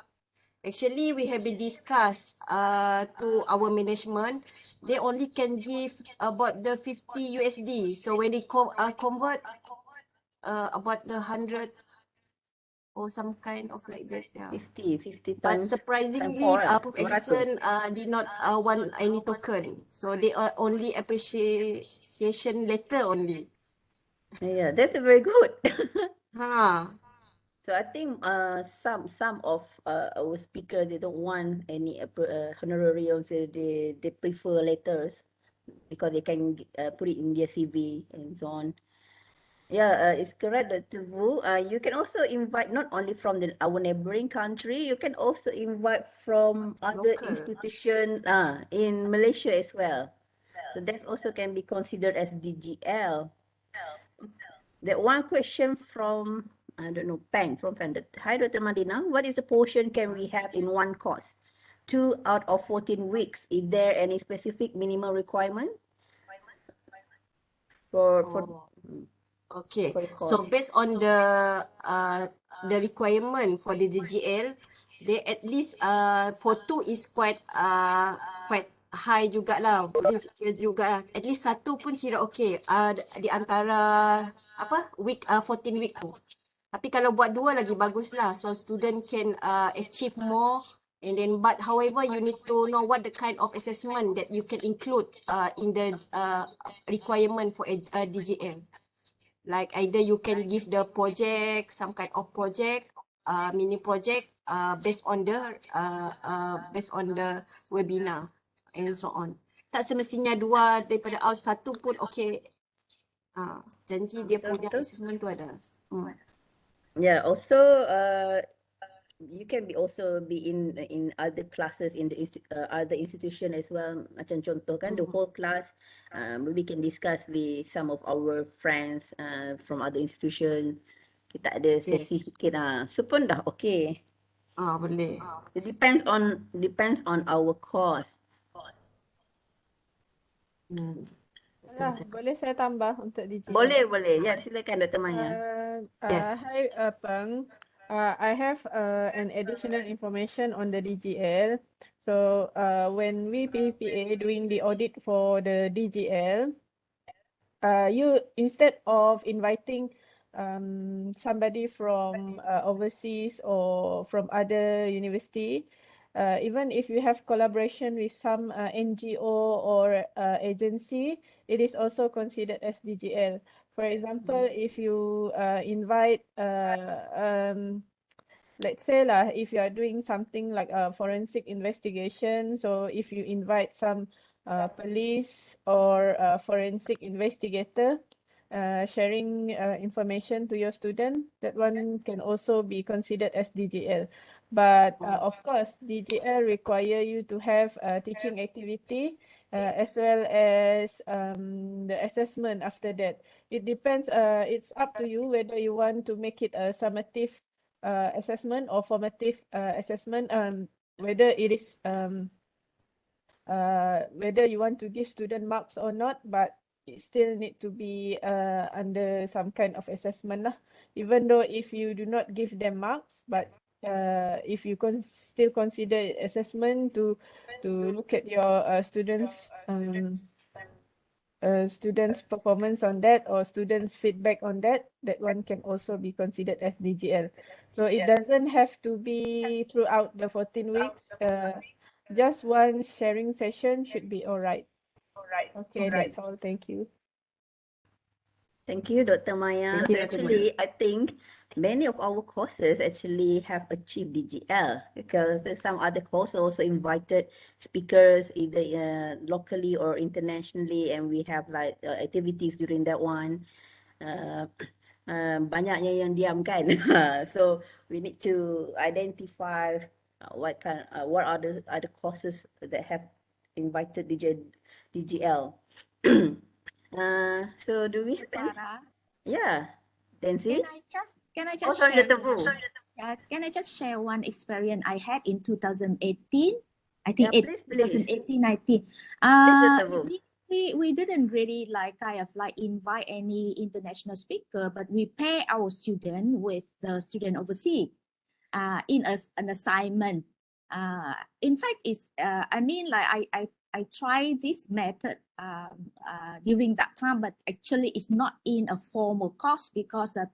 Actually, we have been discussed to our management. They only can give about the 50 USD. So when they convert about the 100 or some kind of like that. Yeah. 50 But times. surprisingly, Prof. 400. Edison did not want any token. So they are only appreciation letter only. Yeah, that's very good. Ha. So I think some of our speakers, they don't want any honorariums. They prefer letters because they can put it in their CV and so on. Yeah, it's correct, Dr. Vu. You can also invite not only from our neighboring country, you can also invite from other Local. institution in Malaysia as well. So that also can be considered as DGL. That one question from, I don't know, from Pang. Hi, Dr. Madinah. What is the portion can we have in one course? 2 out of 14 weeks. Is there any specific minimum requirement? For Okay, for the so course. based on the requirement for the DGL, they at least for 2 is quite high jugalah. Boleh kira juga. At least 1 pun kira okay. Di antara apa week 14 week tu. Tapi kalau buat 2 lagi baguslah. So student can achieve more And then, but however, you need to know what the kind of assessment that you can include in the requirement for a DGL. Like either you can give the project, some kind of project, mini project, based on the webinar and so on. Tak semestinya dua daripada satu pun okay. Janji dia punya Betul. assessment tu ada. Yeah, also you can also be in other classes in the other institution as well. Macam contoh kan, the whole class, we can discuss with some of our friends from other institution. Kita ada sesi sikit so pun dah okay. Boleh. It depends on our course. Boleh saya tambah untuk DGL? Boleh. Ya, silakan Dr. Maya. Yes. Hi, Peng. I have an additional information on the DGL. So when we PPA doing the audit for the DGL, you instead of inviting somebody from overseas or from other university, even if you have collaboration with some NGO or agency, it is also considered as DGL. For example, if you invite, let's say if you are doing something like a forensic investigation, so if you invite some police or forensic investigator, sharing information to your student, that one can also be considered as DGL. But of course, DGL require you to have a teaching activity as well as the assessment after that. It depends, it's up to you whether you want to make it a summative assessment or formative assessment, whether it is whether you want to give student marks or not, but it still need to be under some kind of assessment lah. Even though if you do not give them marks, but if you still consider assessment to look at your students' performance on that or students' feedback on that, that one can also be considered as DGL. So it doesn't have to be throughout the 14 weeks. Just one sharing session should be all right. Okay, that's all. Thank you. Thank you, Dr. Maya. Thank you, So Dr. actually, I think many of our courses actually have achieved DGL because some other courses also invited speakers either locally or internationally, and we have like activities during that one. Banyaknya yang diam kan. So we need to identify what are the other courses that have invited DGL. So do we have any? Farah, Yeah, Nancy. can I Oh, just sorry, share Dr. Fu. can I just share one experience I had in 2018? I think Yeah, please. 2018, 19. Dr. Fu. We didn't really kind of invite any international speaker, but we pair our student with the student overseas in an assignment. In fact, it's I tried this method during that time, but actually it's not in a formal course because that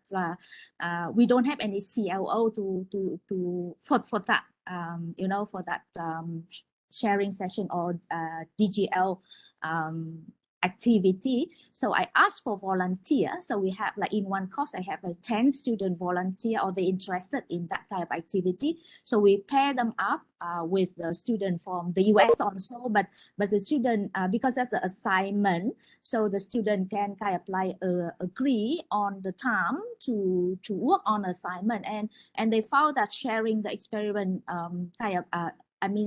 we don't have any CLO for that for that sharing session or DGL activity. So I asked for volunteer. So we have in one course, I have 10 student volunteer or they interested in that kind of activity. So we pair them up with the student from the US also, but the student, because that's an assignment, so the student can kind of agree on the time to work on assignment, and they found that sharing the experiment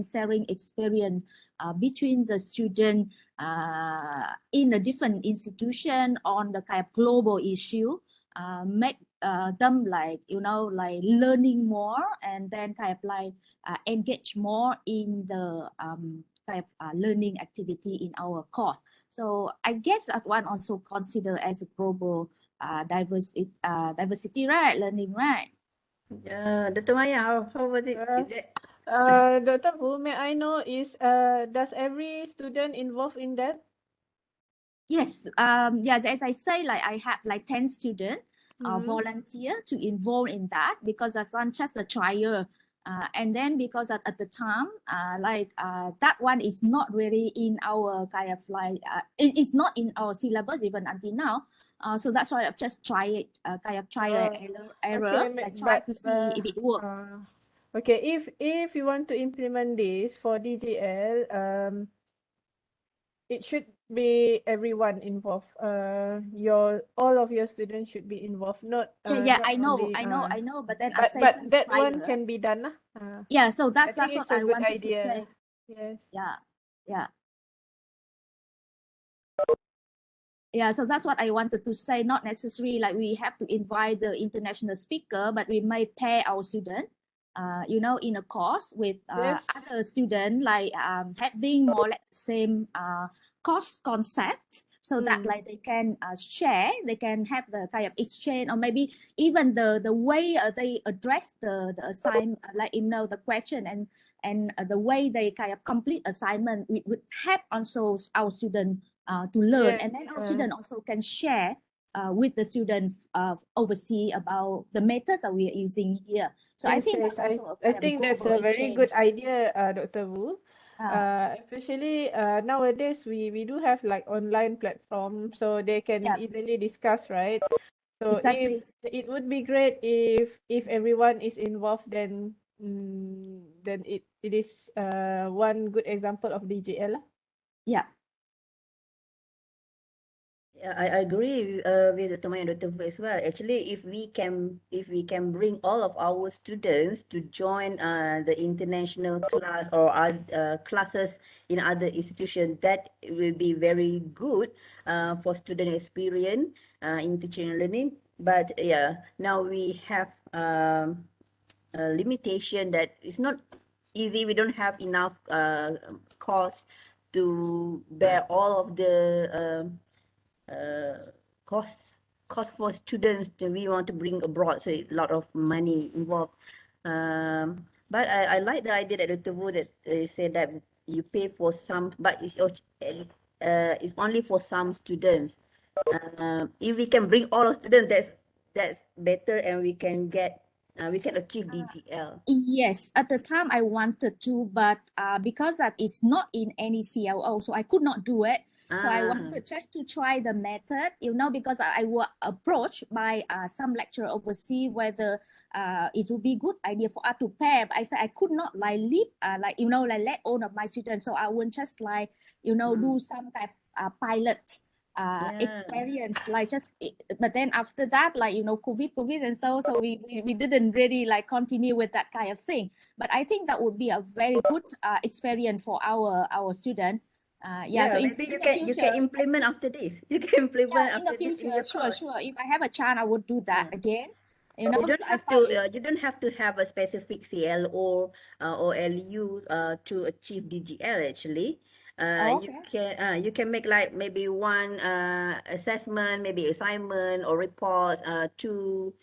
sharing experience between the student in a different institution on the kind of global issue make them learning more and then kind of engage more in the kind of learning activity in our course. So I guess that one also considered as a global diversity, right? Learning, right? Dr. Maya, how was it? Is it? Dr. Fu, may I know does every student involved in that? Yes. Yes, as I say, I have 10 students volunteer to involve in that because that's one just a trial And then because at the time, that one is not really in our kind of like, it's not in our syllabus even until now. So that's why I've just try it, kind of trial and error, Okay, like try to see if it works. Okay, if you want to implement this for DGL, it should be everyone involved. All of your students should be involved, not Yeah, not I know, only, I know. But then I but say but just that try one it. can be done, Yeah, so I that's think what it's a I good wanted to idea. say. Yes. Yeah. Yeah, so that's what I wanted to say. Not necessarily like we have to invite the international speaker, but we may pair our student, you know, in a course with Yes. other student, like having more or less the same course concept, so that like they can share, they can have the kind of exchange, or maybe even the way they address the assignment, like you know the question and the way they kind of complete assignment, we would help also our student to learn, Yes. and then our student also can share with the students overseas about the methods that we are using here. So I Yes, think yes. that's also a I kind of think that's global a very good exchange. idea, Dr. Wu. Uh, Especially nowadays we do have like online platform, so they can Yeah. easily discuss, right? So Exactly. if it would be great if everyone is involved, then it is one good example of DGL lah. Yeah. Yeah, I agree with Dr. Maya and Dr. Fu as well. Actually, if we can bring all of our students to join the international class or classes in other institutions, that will be very good for student experience in teaching and learning. But yeah, now we have a limitation that it's not easy. We don't have enough cost to bear all of the uh, costs for students that we want to bring abroad, so a lot of money involved. But I like the idea that Dr. Wu that said that you pay for some, but it's only for some students. If we can bring all of students, that's better, and we can achieve DGL. Yes, at the time I wanted to, but because that is not in any CLO, so I could not do it. So I wanted just to try the method, you know, because I was approached by some lecturer overseas whether it would be good idea for us to pair. But I said I could not like leave, like you know, like let all of my students. So I would just like you know do some type pilot experience, like just but then after that, like you know covid, and so we didn't really like continue with that kind of thing. But I think that would be a very good experience for our student. Yeah, so Maybe in the you future, can implement after this. You can implement in the after this in future, your sure, course. if I have a chance, I would do that again, you know. I You find it, don't have to have a specific CL or LU to achieve DGL actually. You can make like maybe one assessment, maybe assignment or reports to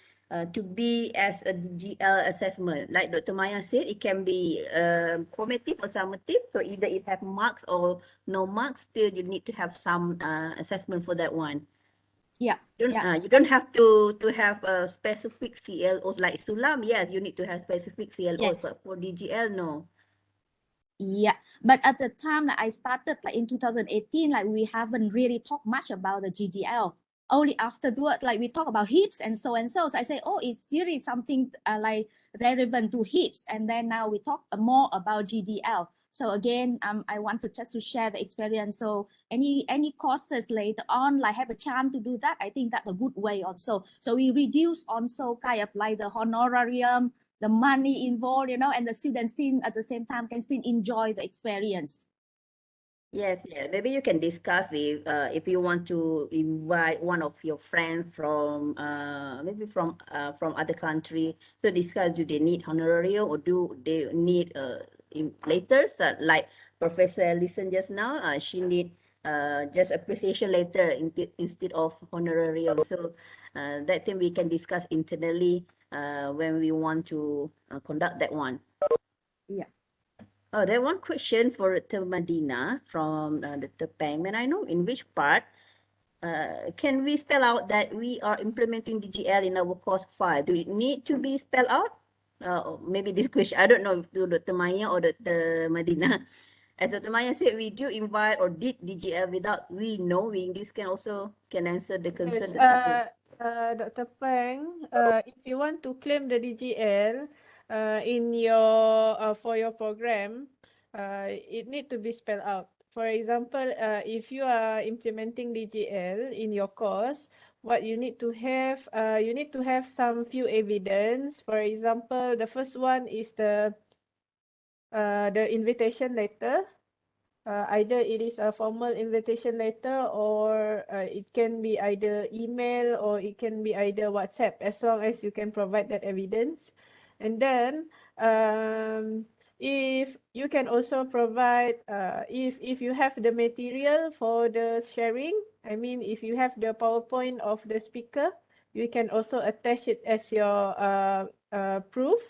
be as a DGL assessment. Like Dr. Maya said, it can be formative or summative. So either it have marks or no marks, still you need to have some assessment for that one. yeah. You don't have to have a specific CLOs like SULAM. Yes, you need to have specific CLOs, Yes. but for DGL, no. Yeah, but at the time that I started, like in 2018, like we haven't really talked much about the GDL. Only afterward, like we talk about hips and so and so. So I say, oh, it's really something like relevant to hips. And then now we talk more about GDL. So again, I wanted just to share the experience. So any courses later on, like have a chance to do that, I think that's a good way also. So we reduce also kind of like the honorarium, the money involved, you know, and the students still at the same time can still enjoy the experience. Yes, yeah. Maybe you can discuss if you want to invite one of your friends from maybe from other country to discuss, do they need honorarium or do they need letters like Professor Listen just now, she need just appreciation letter instead of honorarium. So that thing we can discuss internally when we want to conduct that one. Yeah. Oh, there one question for Dr. Madinah from Dr. Peng. May I know in which part can we spell out that we are implementing DGL in our course file? Do it need to be spelled out? maybe this question, I don't know if to Dr. Maya or Dr. Madinah. As Dr. Maya said, we do invite or did DGL without we knowing. This can also answer the Yes, concern that Dr. Peng, if you want to claim the DGL in your for your program, it need to be spelled out. For example, if you are implementing DGL in your course, what you need to have some few evidence. For example, the first one is the invitation letter. Either it is a formal invitation letter or it can be either email or it can be either WhatsApp, as long as you can provide that evidence. And then if you can also provide, if you have the material for the sharing, I mean, if you have the PowerPoint of the speaker, you can also attach it as your proof.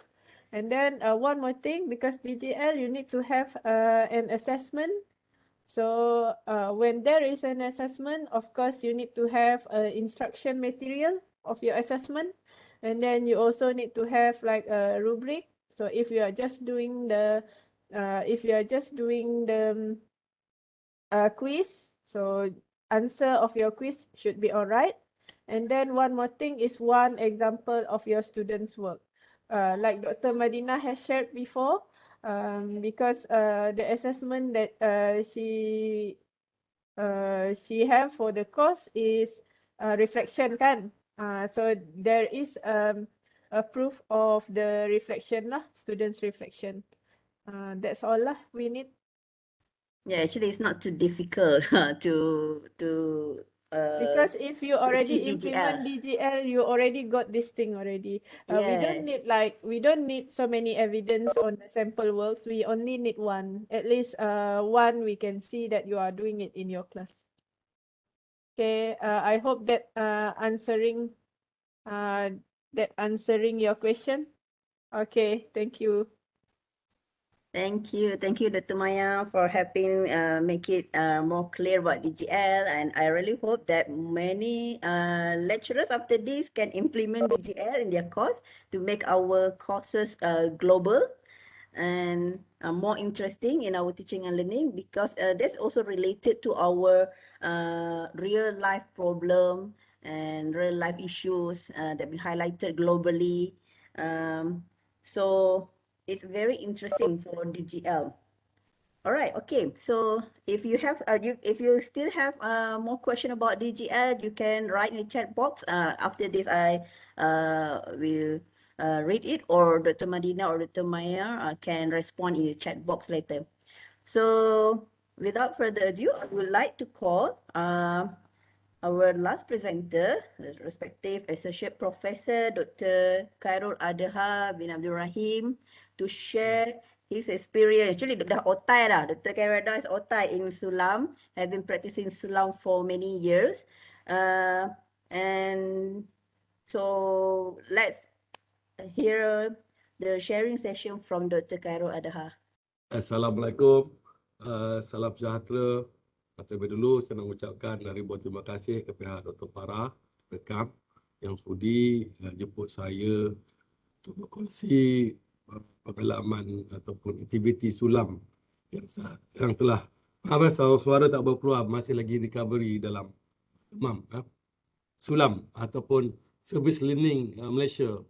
And then one more thing, because DGL, you need to have an assessment. So when there is an assessment, of course, you need to have instruction material of your assessment. And then you also need to have like a rubric. So if you are just doing the quiz, so answer of your quiz should be all right. And then one more thing is one example of your student's work. Like Dr. Madinah has shared before, because the assessment that she have for the course is reflection kan. So there is a proof of the reflection lah, students' reflection. That's all lah we need. Yeah, actually, it's not too difficult to Because if you already achieve implement DGL. DGL, you already got this thing already. We don't need so many evidence on the sample works. We only need one. At least one we can see that you are doing it in your class. Okay, I hope that answering your question. Okay, thank you. Thank you, Dr. Maya, for helping make it more clear about DGL, and I really hope that many lecturers after this can implement DGL in their course to make our courses global and more interesting in our teaching and learning, because that's also related to our real life problem and real life issues that been highlighted globally. So it's very interesting for DGL. All right, okay. So if you have, if you still have more question about DGL, you can write in the chat box. After this, I will read it, or Dr. Madinah or Dr. Maya can respond in the chat box later. So without further ado, I would like to call our last presenter, the respective Associate Professor Dr. Khairul Adha bin Abdul Rahim, to share his experience. Actually, dah otai dah. Dr. Khairul Adha is otai in SULAM, have been practicing SULAM for many years. And so let's hear the sharing session from Dr. Khairul Adha. Assalamualaikum, salam sejahtera. Terlebih dulu saya nak ucapkan ribuan terima kasih kepada Dr. Farah Rekam yang sudi jemput saya untuk berkongsi pengalaman ataupun aktiviti SULAM yang telah suara tak berkeluar, masih lagi recovery dalam demam. SULAM ataupun Service Learning Malaysia,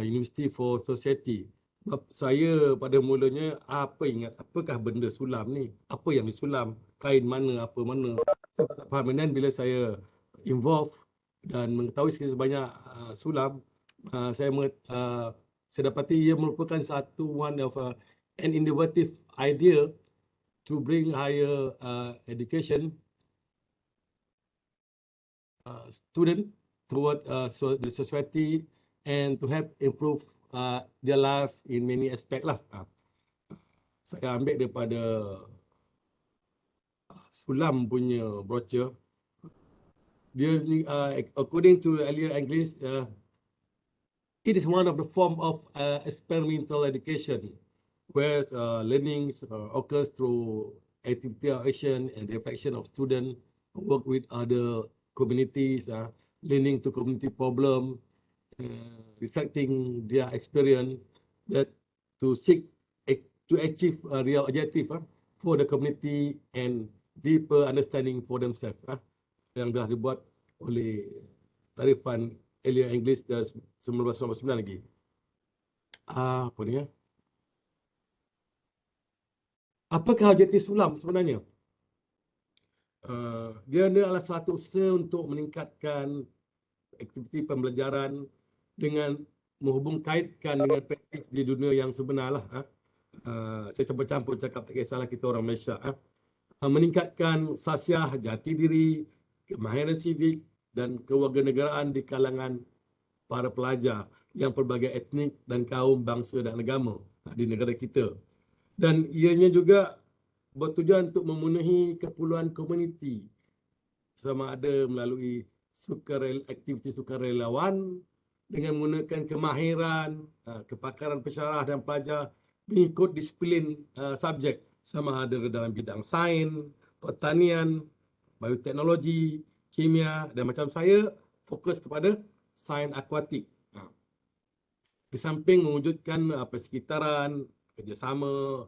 University for Society. Sebab saya pada mulanya apakah benda SULAM ni? Apa yang disulam? Kain mana, apa mana? Saya tak faham. Dan bila saya involve dan mengetahui sebanyak SULAM, saya dapati ia merupakan one of an innovative idea to bring higher education student toward the society and to help improve their life in many aspect lah. Saya ambil daripada SULAM punya brochure. Dia ni, according to earlier English, it is one of the form of experimental education, where learning occurs through activity of action and reflection of students, work with other communities, learning to community problem, reflecting their experience, that to seek to achieve a real objective for the community and deeper understanding for themselves yang dah dibuat oleh tarifan earlier English dan 1999 lagi. Apa ni Apakah objektif SULAM sebenarnya? Dia adalah satu usaha untuk meningkatkan aktiviti pembelajaran dengan menghubung kaitkan dengan praktis di dunia yang sebenar lah. Saya campur-campur cakap, tak kisahlah kita orang Malaysia. Meningkatkan sasiah jati diri, kemahiran sivik dan kewarganegaraan di kalangan para pelajar yang pelbagai etnik dan kaum, bangsa dan agama di negara kita. Dan ianya juga bertujuan untuk memenuhi keperluan komuniti sama ada melalui aktiviti sukarelawan dengan menggunakan kemahiran, kepakaran pensyarah dan pelajar mengikut disiplin subjek sama ada dalam bidang sains, pertanian, bioteknologi, kimia dan macam saya fokus kepada sains akuatik. Di samping mewujudkan persekitaran, kerjasama,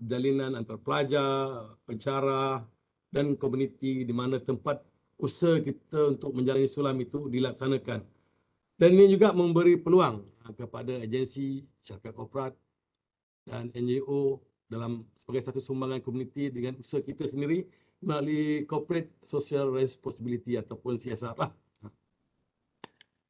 jalinan antara pelajar, pensyarah dan komuniti di mana tempat usaha kita untuk menjalani SULAM itu dilaksanakan. Dan ini juga memberi peluang kepada agensi, syarikat korporat dan NGO dalam sebagai satu sumbangan komuniti dengan usaha kita sendiri melalui corporate social responsibility ataupun CSR lah.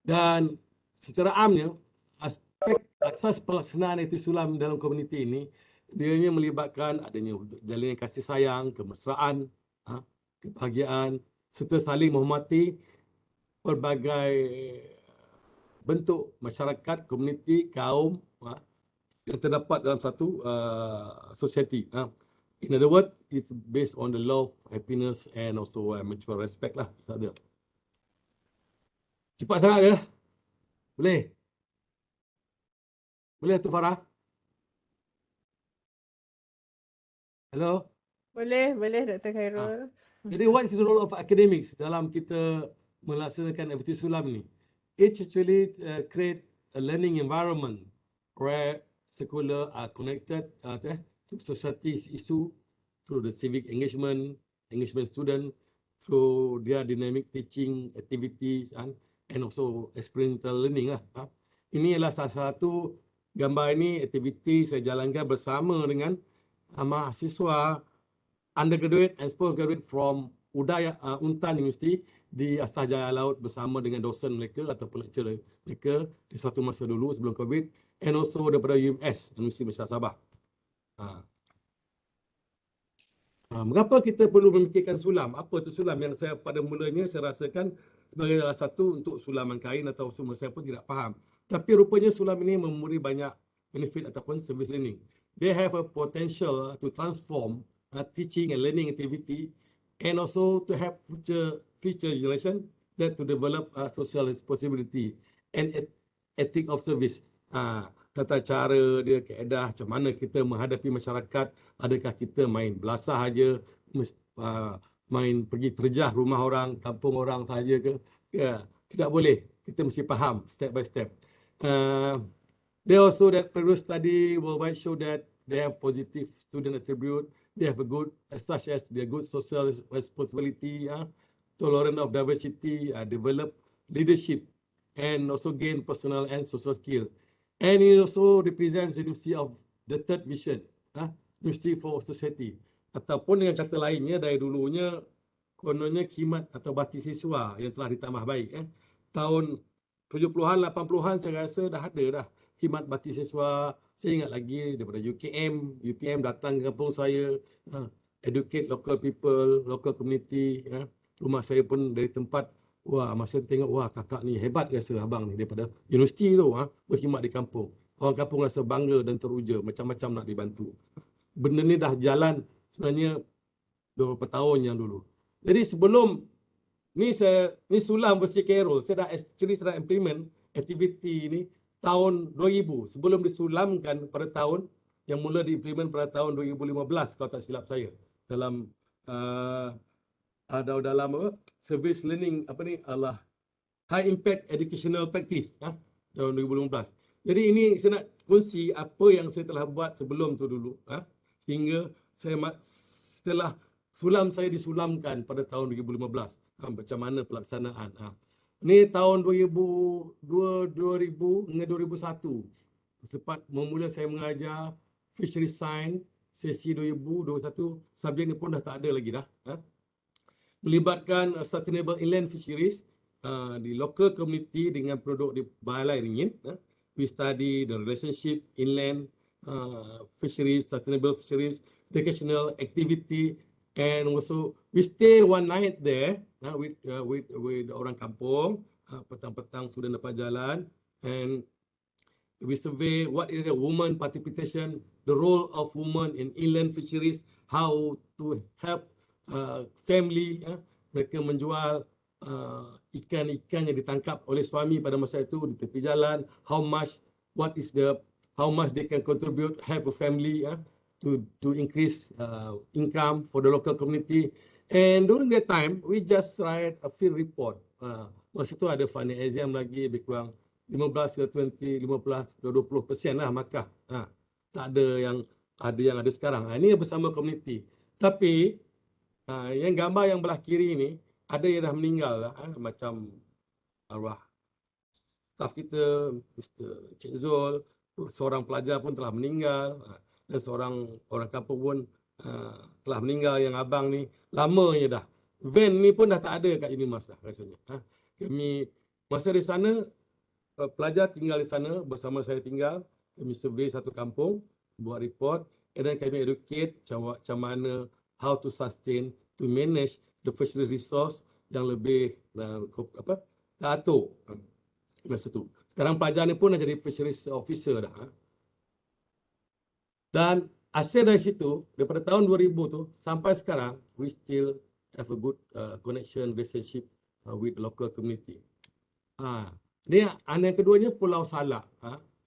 Dan secara amnya, aspek asas pelaksanaan aktiviti SULAM dalam komuniti ini dianya melibatkan adanya jalinan kasih sayang, kemesraan, kebahagiaan serta saling menghormati pelbagai bentuk masyarakat, komuniti, kaum yang terdapat dalam satu society. In other words, it's based on the love, happiness and also mutual respect lah. Cepat sangat ke? Boleh? Boleh tu Farah? Hello? Boleh Dr. Khairul. Jadi what is the role of academics dalam kita melaksanakan aktiviti SULAM ni? It actually create a learning environment where sekolah are connected to society's issue through the civic engagement student, through their dynamic teaching activities and also experiential learning lah. Ini adalah salah satu gambar ini aktiviti saya jalankan bersama dengan mahasiswa undergraduate and postgraduate from Untan University di Asas Jaya Laut bersama dengan dosen mereka ataupun lecturer mereka di suatu masa dulu sebelum COVID, and also daripada UNIMAS, Universiti Malaysia Sarawak. Mengapa kita perlu memikirkan SULAM? Apa itu SULAM? Yang saya pada mulanya saya rasakan sebagai salah satu untuk sulaman kain atau semua saya pun tidak faham. Tapi rupanya SULAM ini memberi banyak benefit ataupun service learning. They have a potential to transform teaching and learning activity and also to have future generation that to develop social responsibility and ethic of service. Tata cara dia, kaedah macam mana kita menghadapi masyarakat, adakah kita main belasah aja, main pergi terjah rumah orang, kampung orang saja ke? Ya, tidak boleh. Kita mesti faham step by step. They also that previous study worldwide show that they have positive student attribute, they have a good such as their good social responsibility, tolerant of diversity, develop leadership and also gain personal and social skill. And it also represents the university of the third vision, university for society. Ataupun dengan kata lainnya, dari dulunya kononnya khidmat atau bakti siswa yang telah ditambah baik. Tahun 70-an, 80-an saya rasa dah ada dah khidmat bakti siswa. Saya ingat lagi daripada UPM datang ke kampung saya, educate local people, local community. Rumah saya pun dari tempat, wah masa tengok, wah kakak ni hebat rasa abang ni daripada universiti tu, berkhidmat di kampung. Orang kampung rasa bangga dan teruja, macam-macam nak dibantu. Benda ni dah jalan sebenarnya beberapa tahun yang dulu. Jadi sebelum ni SULAM versi Khairul, saya dah implement aktiviti ni tahun 2000, sebelum disulamkan pada tahun yang mula diimplement pada tahun 2015 kalau tak silap saya, dalam dalam service learning high impact educational practice tahun 2015. Jadi ini saya nak kongsi apa yang saya telah buat sebelum tu dulu. Sehingga setelah sulam saya disulamkan pada tahun 2015. Macam mana pelaksanaan. Ini tahun 2000 hingga 2001. Sempat memula saya mengajar Fishery Science sesi 2021. Subjek ni pun dah tak ada lagi dah. Melibatkan Sustainable Inland Fisheries di local community dengan produk di Balai Ringin. We study the relationship inland fisheries, sustainable fisheries, educational activity, and also we stay one night there with orang kampung. Petang-petang sudah dapat jalan, and we survey what is the woman participation, the role of women in inland fisheries, how to help family. Mereka menjual ikan-ikan yang ditangkap oleh suami pada masa itu di tepi jalan. How much they can contribute, help a family to increase income for the local community. And during that time, we just write a field report. Masa itu ada final exam lagi, lebih kurang 15 ke 20% lah markah. Tak ada yang ada sekarang. Ini bersama community. Tapi yang gambar yang belah kiri ni ada yang dah meninggal lah, macam arwah staf kita, Mr. Cik Zul, seorang pelajar pun telah meninggal, dan seorang orang kampung pun telah meninggal. Yang abang ni lamanya dah. Van ni pun dah tak ada kat UNIMAS dah rasanya. Kami masa di sana, pelajar tinggal di sana bersama saya tinggal. Kami survey satu kampung, buat report, dan kami educate macam mana how to sustain, to manage the fishery resource yang lebih teratur masa tu. Sekarang pelajar ni pun dah jadi fisheries officer dah. Dan hasil dari situ, daripada tahun 2000 tu sampai sekarang, we still have a good connection, relationship with the local community. Ni yang keduanya Pulau Salak.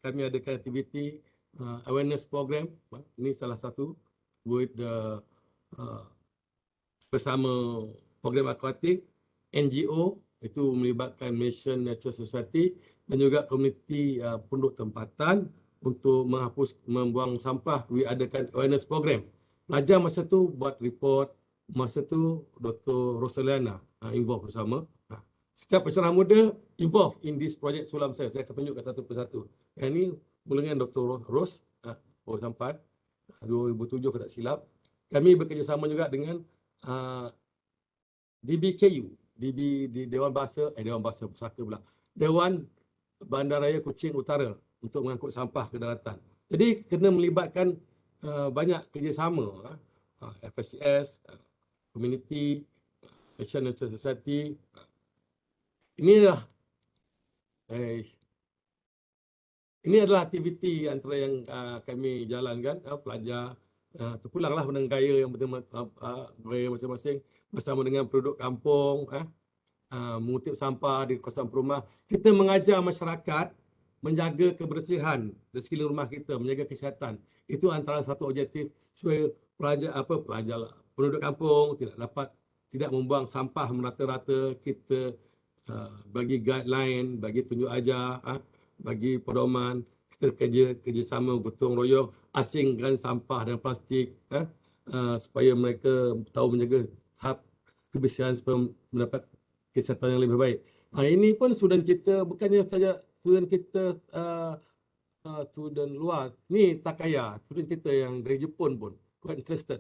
Kami adakan aktiviti awareness program. Ini salah satu with the bersama program akuatik, NGO, itu melibatkan Mission Natural Society dan juga komuniti penduduk tempatan untuk membuang sampah. We adakan awareness program. Pelajar masa tu buat report, masa tu Dr. Rosaliana involve bersama. Setiap pencerah muda involve in this project sulam saya. Saya akan tunjukkan satu persatu. Yang ini mula dengan Dr. Ros, sampai 2007 kalau tak silap. Kami bekerjasama juga dengan DBKU, di Dewan Bahasa Pusaka pula. Dewan Bandaraya Kuching Utara untuk mengangkut sampah ke daratan. Jadi kena melibatkan banyak kerjasama, FRST, community, Mission Natural Society. Inilah ini adalah aktiviti antara yang kami jalankan. Pelajar terpulanglah dengan gaya yang gaya masing-masing bersama dengan penduduk kampung, mengutip sampah di kawasan perumahan. Kita mengajar masyarakat menjaga kebersihan di sekeliling rumah kita, menjaga kesihatan. Itu antara satu objektif supaya penduduk kampung tidak membuang sampah merata-rata. Kita bagi guideline, bagi tunjuk ajar, bagi pedoman. Kita kerjasama gotong royong, asingkan sampah dan plastik, supaya mereka tahu menjaga tahap kebersihan supaya mendapat kesihatan yang lebih baik. Ini pun student kita, bukannya saja student kita student luar. Ni Takaya, student kita yang dari Jepun pun quite interested.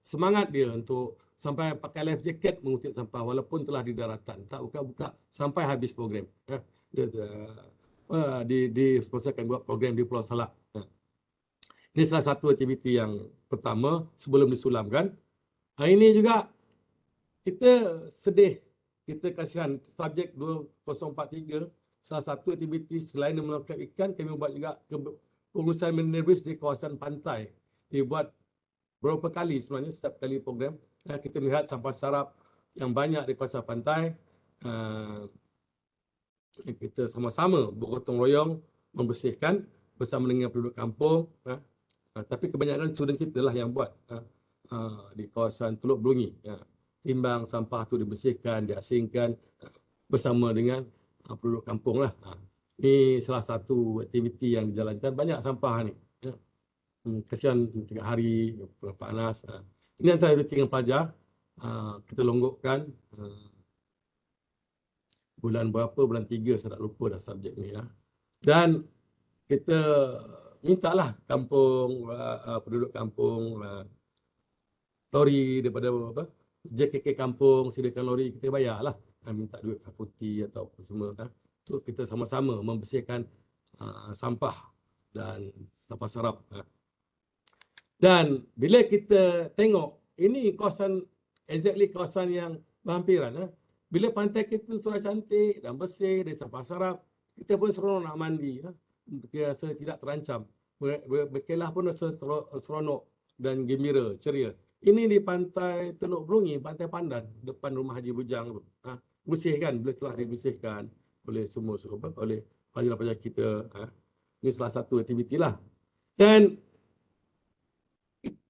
Semangat dia untuk sampai pakai life jacket mengutip sampah walaupun telah di daratan. Tak buka-buka sampai habis program. Sponsorkan buat program di Pulau Salak. Ini salah satu aktiviti yang pertama sebelum disulamkan. Ini juga kita sedih, kita kasihan subjek 2043. Salah satu aktiviti selain menangkap ikan, kami buat juga pengurusan mineral di kawasan pantai. Dibuat beberapa kali sebenarnya, setiap kali program. Kita melihat sampah sarap yang banyak di kawasan pantai. Kita sama-sama bergotong royong membersihkan bersama dengan penduduk kampung. Tapi kebanyakan student kita lah yang buat di kawasan Teluk Berungi. Timbang sampah tu dibersihkan, diasingkan bersama dengan penduduk kampung lah. Ni salah satu aktiviti yang dijalankan, banyak sampah ni. Ya. Kesian 3 hari panas. Ini antara aktiviti dengan pelajar. Kita longgokkan bulan berapa, bulan 3 saya tak lupa dah subjek ni ya. Dan kita mintalah kampung, penduduk kampung, lori daripada apa, JKK kampung sediakan lori, kita bayarlah. Minta duit fakulti atau apa semua. Untuk kita sama-sama membersihkan sampah dan sampah serap. Dan bila kita tengok, ini kawasan, exactly kawasan yang berhampiran. Bila pantai kita sudah cantik dan bersih dari sampah serap, kita pun seronok nak mandi. Kita rasa tidak terancam. Berkelah pun rasa seronok dan gembira, ceria. Ini di pantai Teluk Berungi, pantai Pandan, depan rumah Haji Bujang tu. Bersih kan, bila telah dibersihkan oleh semua oleh pelajar-pelajar kita. Ini salah satu aktiviti lah. Dan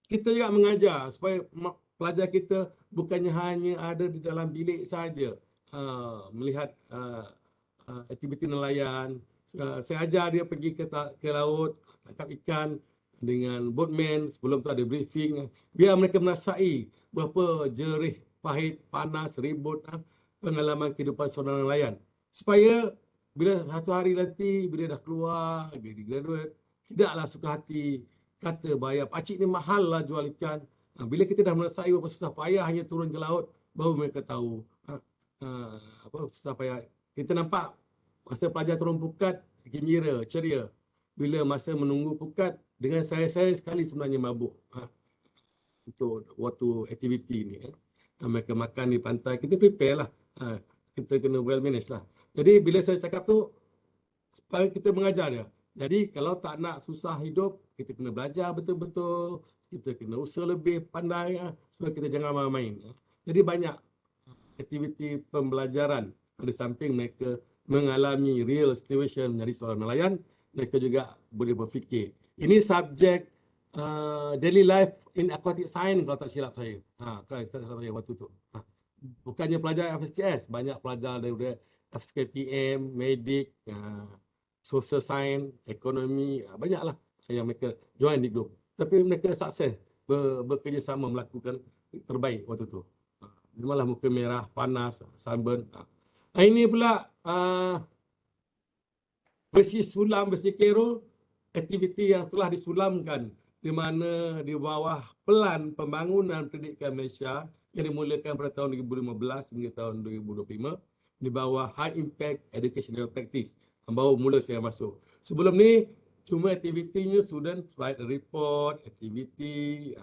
kita juga mengajar supaya pelajar kita bukannya hanya ada di dalam bilik saja melihat aktiviti nelayan. Saya ajar dia pergi ke laut, tangkap ikan dengan boatman, sebelum tu ada briefing. Biar mereka merasai berapa jerih, pahit, panas, ribut pengalaman kehidupan seorang nelayan. Supaya bila satu hari nanti, bila dah keluar, jadi graduate, tidaklah suka hati kata bayar, pakcik ni mahal lah jual ikan. Bila kita dah merasai berapa susah payah hanya turun ke laut, baru mereka tahu apa susah payah. Kita nampak masa pelajar turun pukat, gembira, ceria. Bila masa menunggu pukat, dengan saya sekali sebenarnya mabuk. Untuk waktu aktiviti ni. Mereka makan di pantai, kita prepare lah. Kita kena well manage lah. Jadi bila saya cakap tu, supaya kita mengajar dia. Jadi kalau tak nak susah hidup, kita kena belajar betul-betul. Kita kena usaha lebih pandai supaya kita jangan main-main. Jadi banyak aktiviti pembelajaran. Di samping mereka mengalami real situation menjadi seorang nelayan, mereka juga boleh berfikir. Ini subjek daily life in aquatic science kalau tak silap saya. Kalau tak silap saya waktu tu. Bukannya pelajar FSTS, banyak pelajar daripada FSKPM, medik, social science, ekonomi, banyaklah yang mereka join di grup. Tapi mereka sukses bekerjasama melakukan terbaik waktu tu. Malah muka merah, panas, sunburn. Ini pula versi SULAM, versi Khairul, aktiviti yang telah disulamkan di mana di bawah Pelan Pembangunan Pendidikan Malaysia yang dimulakan pada tahun 2015 hingga tahun 2025 di bawah High Impact Educational Practice. Baru mula saya masuk. Sebelum ni cuma aktivitinya student write a report, aktiviti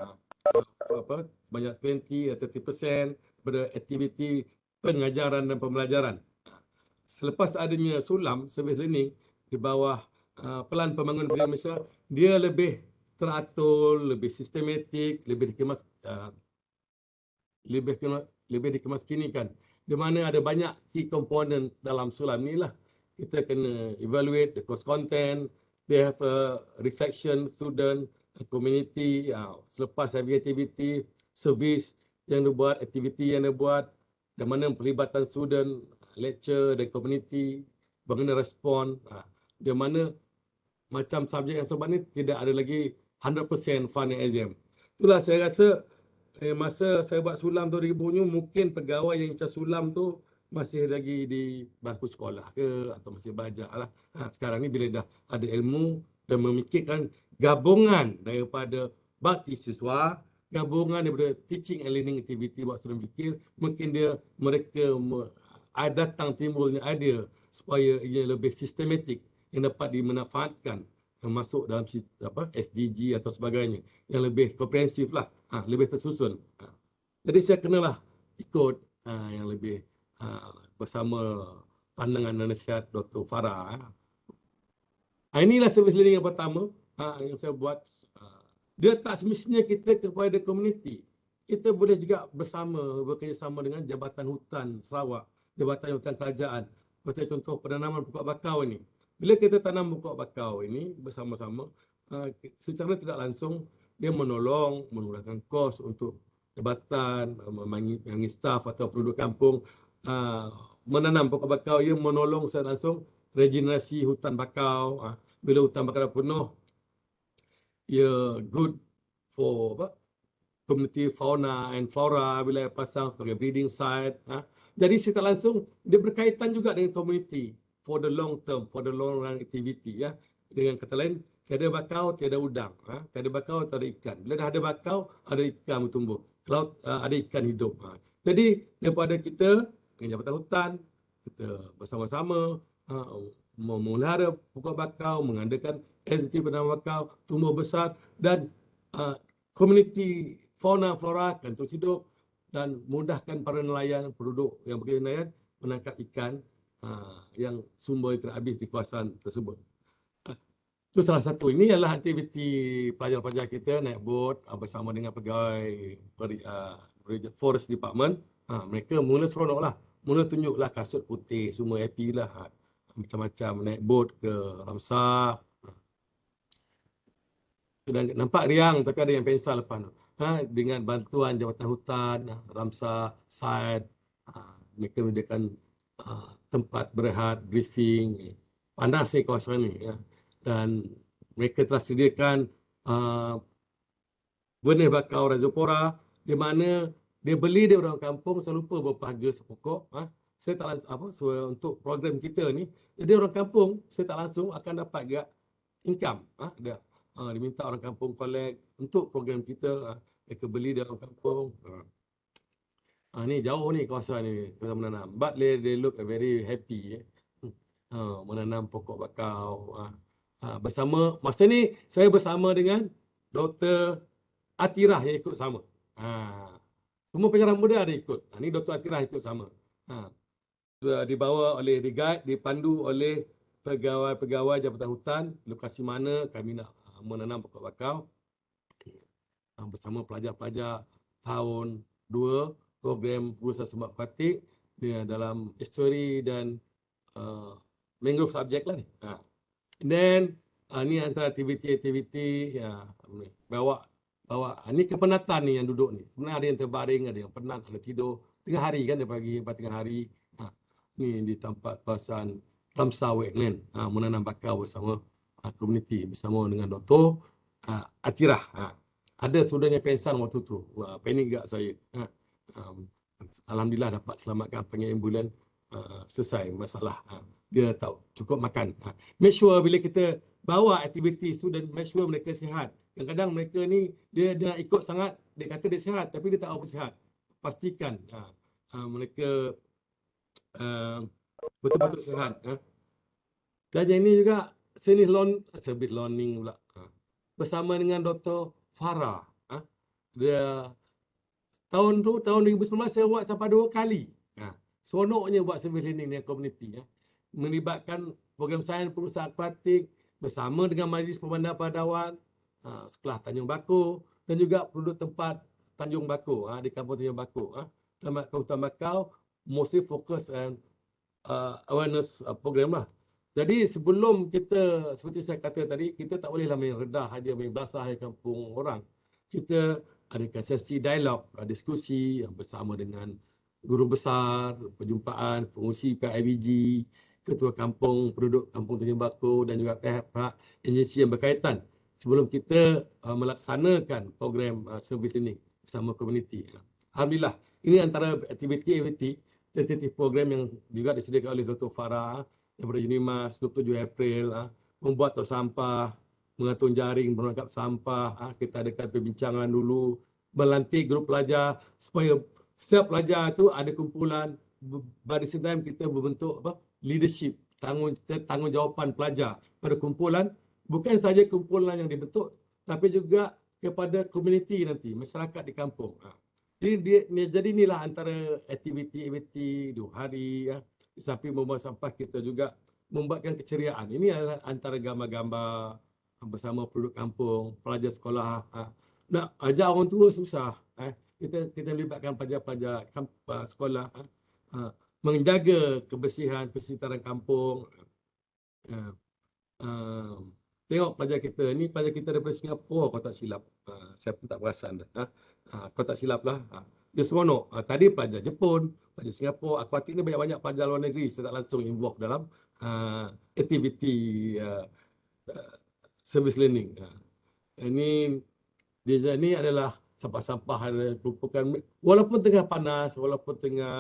banyak 20 atau 30% pada aktiviti pengajaran dan pembelajaran. Selepas adanya SULAM, Service Learning di bawah Pelan Pembangunan Pendidikan Malaysia, dia lebih teratur, lebih sistematik, lebih dikemaskinikan. Di mana ada banyak key component dalam SULAM ni lah. Kita kena evaluate the course content, they have a reflection student, community, selepas heavy activity, service yang dibuat, aktiviti yang dibuat, di mana pelibatan student, lecture dan community, bagaimana respon, di mana macam subjek yang sebab ni tidak ada lagi 100% fun and exam. Itulah saya rasa masa saya buat SULAM 2000 ni mungkin pegawai yang macam SULAM tu masih lagi di bangku sekolah ke atau masih belajar lah. Sekarang ni bila dah ada ilmu dan memikirkan gabungan daripada bakti siswa, gabungan daripada teaching and learning activity buat student fikir, mungkin mereka datang timbulnya idea supaya ia lebih sistematik yang dapat dimanfaatkan masuk dalam SDG atau sebagainya yang lebih komprehensif lah, lebih tersusun. Jadi saya kenalah ikut yang lebih bersama pandangan dan nasihat Dr. Farah. Inilah service learning yang pertama yang saya buat. Dia tak semestinya kita kepada komuniti. Kita boleh juga bekerjasama dengan Jabatan Hutan Sarawak, Jabatan Hutan Kerajaan. Seperti contoh penanaman pokok bakau ini. Bila kita tanam pokok bakau ini bersama-sama, secara tidak langsung dia menurunkan kos untuk jabatan, memanggil staf atau penduduk kampung menanam pokok bakau. Ia menolong secara langsung regenerasi hutan bakau. Bila hutan bakau dah penuh, ia good for community fauna and flora bila pasang sebagai breeding site. Jadi secara langsung dia berkaitan juga dengan community for the long term, for the long run activity. Dengan kata lain, tiada bakau, tiada udang. Tiada bakau, tiada ikan. Bila dah ada bakau, ada ikan bertumbuh. Kalau ada ikan hidup. Jadi daripada kita dengan Jabatan Hutan, kita bersama-sama memelihara pokok bakau, mengadakan aktiviti penanaman bakau, tumbuh besar dan komuniti fauna flora akan terus hidup dan mudahkan para nelayan, penduduk yang bekerja nelayan menangkap ikan yang sumber tidak habis di kawasan tersebut. Itu salah satu. Ini adalah aktiviti pelajar-pelajar kita naik bot bersama dengan pegawai Forest Department. Mereka mula seronok lah. Mula tunjuklah kasut putih, semua happy lah. Macam-macam naik bot ke Ramsar. Nampak riang tapi ada yang pensal lepas tu. Dengan bantuan Jabatan Hutan, Ramsar, Side, mereka menyediakan tempat berehat, briefing. Panas ni kawasan ni. Dan mereka telah sediakan benih bakau Razopora di mana dia beli dia orang kampung, saya lupa berapa harga sepokok. Saya tak langsung untuk program kita ni. Jadi orang kampung saya tak langsung akan dapat juga income. Dia diminta orang kampung collect untuk program kita. Mereka beli dari orang kampung. Ni jauh ni kawasan ni, kawasan menanam. But they look very happy. Menanam pokok bakau. Bersama, masa ni saya bersama dengan Dr. Atirah yang ikut sama. Semua penjarah muda ada ikut. Ni Dr. Atirah ikut sama. Dibawa oleh guide, dipandu oleh pegawai-pegawai Jabatan Hutan, lokasi mana kami nak menanam pokok bakau. Bersama pelajar-pelajar tahun 2 program Berusaha Sumber Aquatik dalam estuary dan mangrove subject lah ni. And then ni antara aktiviti-aktiviti bawa ni kepenatan ni yang duduk ni. Sebenarnya ada yang terbaring, ada yang penat, ada tidur tengah hari kan, dia pagi sampai tengah hari. Ni di tempat kawasan Ramsar Wetland, menanam bakau bersama komuniti bersama dengan Dr. Atirah. Ada saudaranya pensan waktu tu. Panik gak saya. Alhamdulillah dapat selamatkan panggil ambulan, selesai masalah. Dia tahu cukup makan. Make sure bila kita bawa aktiviti student, make sure mereka sihat. Kadang-kadang mereka ni dia nak ikut sangat, dia kata dia sihat tapi dia tak apa sihat. Pastikan mereka betul-betul sihat. Dan yang ini juga service learning pula. Bersama dengan Dr. Farah. Dia tahun 2019 saya buat sampai 2 kali. Seronoknya buat service learning dengan komuniti. Melibatkan program sains perusahaan akuatik bersama dengan Majlis Pemandang Padawan sekolah Tanjung Bako dan juga penduduk tempat Tanjung Bako di kampung Tanjung Bako. Tempat hutan bakau mostly fokus and awareness program lah. Jadi sebelum kita, seperti saya kata tadi, kita tak bolehlah main redah hanya main belasah di kampung orang. Kita adakan sesi dialog, diskusi bersama dengan guru besar, perjumpaan, pengurusi PIBG, ketua kampung, penduduk kampung Tanjung Bako dan juga pihak-pihak agensi yang berkaitan sebelum kita melaksanakan program service learning bersama komuniti. Alhamdulillah, ini antara aktiviti tentatif program yang juga disediakan oleh Dr. Farah daripada UNIMAS 27 April, membuat tong sampah, mengatur jaring menangkap sampah. Kita adakan perbincangan dulu, melantik grup pelajar supaya setiap pelajar itu ada kumpulan. Pada time kita membentuk leadership, tanggungjawab pelajar pada kumpulan, bukan saja kumpulan yang dibentuk tapi juga kepada komuniti nanti, masyarakat di kampung. Jadi inilah antara aktiviti 2 hari. Di samping membuat sampah, kita juga membuatkan keceriaan. Ini adalah antara gambar-gambar bersama penduduk kampung, pelajar sekolah. Nak ajar orang tua susah. Kita melibatkan pelajar-pelajar sekolah menjaga kebersihan persekitaran kampung. Tengok pelajar kita ni, pelajar kita daripada Singapura kalau tak silap. Saya pun tak perasan dah. Kalau tak silap lah. dia seronok. Tadi pelajar Jepun, pelajar Singapura, aku hati ni banyak-banyak pelajar luar negeri saya tak langsung involve dalam aktiviti service learning. Ini dia ni adalah sampah-sampah yang merupakan, walaupun tengah panas, walaupun tengah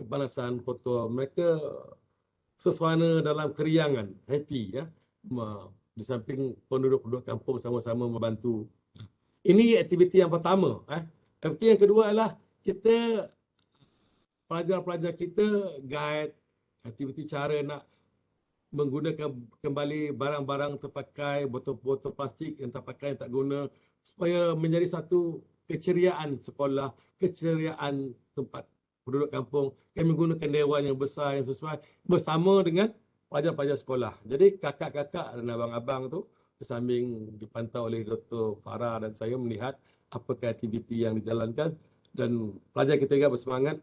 kepanasan kotor, mereka sesuana dalam keriangan, happy ya. Di samping penduduk-penduduk kampung sama-sama membantu. Ini aktiviti yang pertama. Aktiviti yang kedua adalah kita, pelajar-pelajar kita guide aktiviti cara nak menggunakan kembali barang-barang terpakai, botol-botol plastik yang terpakai, yang tak guna, supaya menjadi satu keceriaan sekolah, keceriaan tempat penduduk kampung. Kami menggunakan dewan yang besar yang sesuai bersama dengan pelajar-pelajar sekolah. Jadi kakak-kakak dan abang-abang tu bersambing dipantau oleh Dr. Farah dan saya melihat apakah aktiviti yang dijalankan, dan pelajar kita juga bersemangat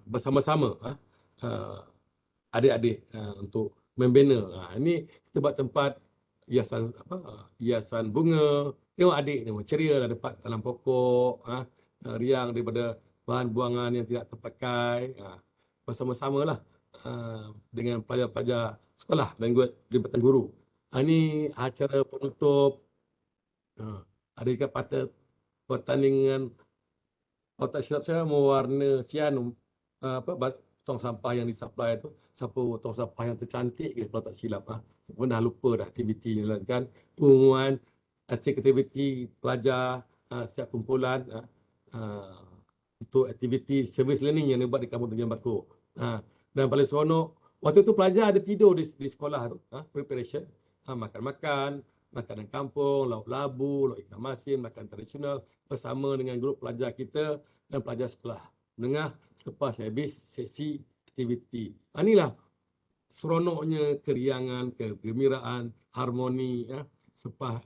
bersama-sama adik-adik untuk membina. Ini kita buat tempat hiasan bunga. Tengok adik ni ceria dah dapat tanam pokok, riang daripada bahan buangan yang tidak terpakai. Bersama-sama lah dengan pelajar-pelajar sekolah dan jabatan guru. Ini acara penutup. Ada ikat patut pertandingan. Kalau tak silap saya mewarna sian tong sampah yang disupply tu, siapa tong sampah yang tercantik ke kalau tak silap. Pun dah lupa dah aktiviti yang dilakukan. Pengumuman aktiviti pelajar setiap kumpulan untuk aktiviti service learning yang dibuat di Kampung Tanjung Bakor. Dan paling seronok, waktu tu pelajar ada tidur di sekolah tu, preparation, makan-makan, makanan kampung, lauk labu, lauk ikan masin, makanan tradisional bersama dengan grup pelajar kita dan pelajar sekolah menengah selepas habis sesi aktiviti. Inilah seronoknya keriangan, kegembiraan, harmoni selepas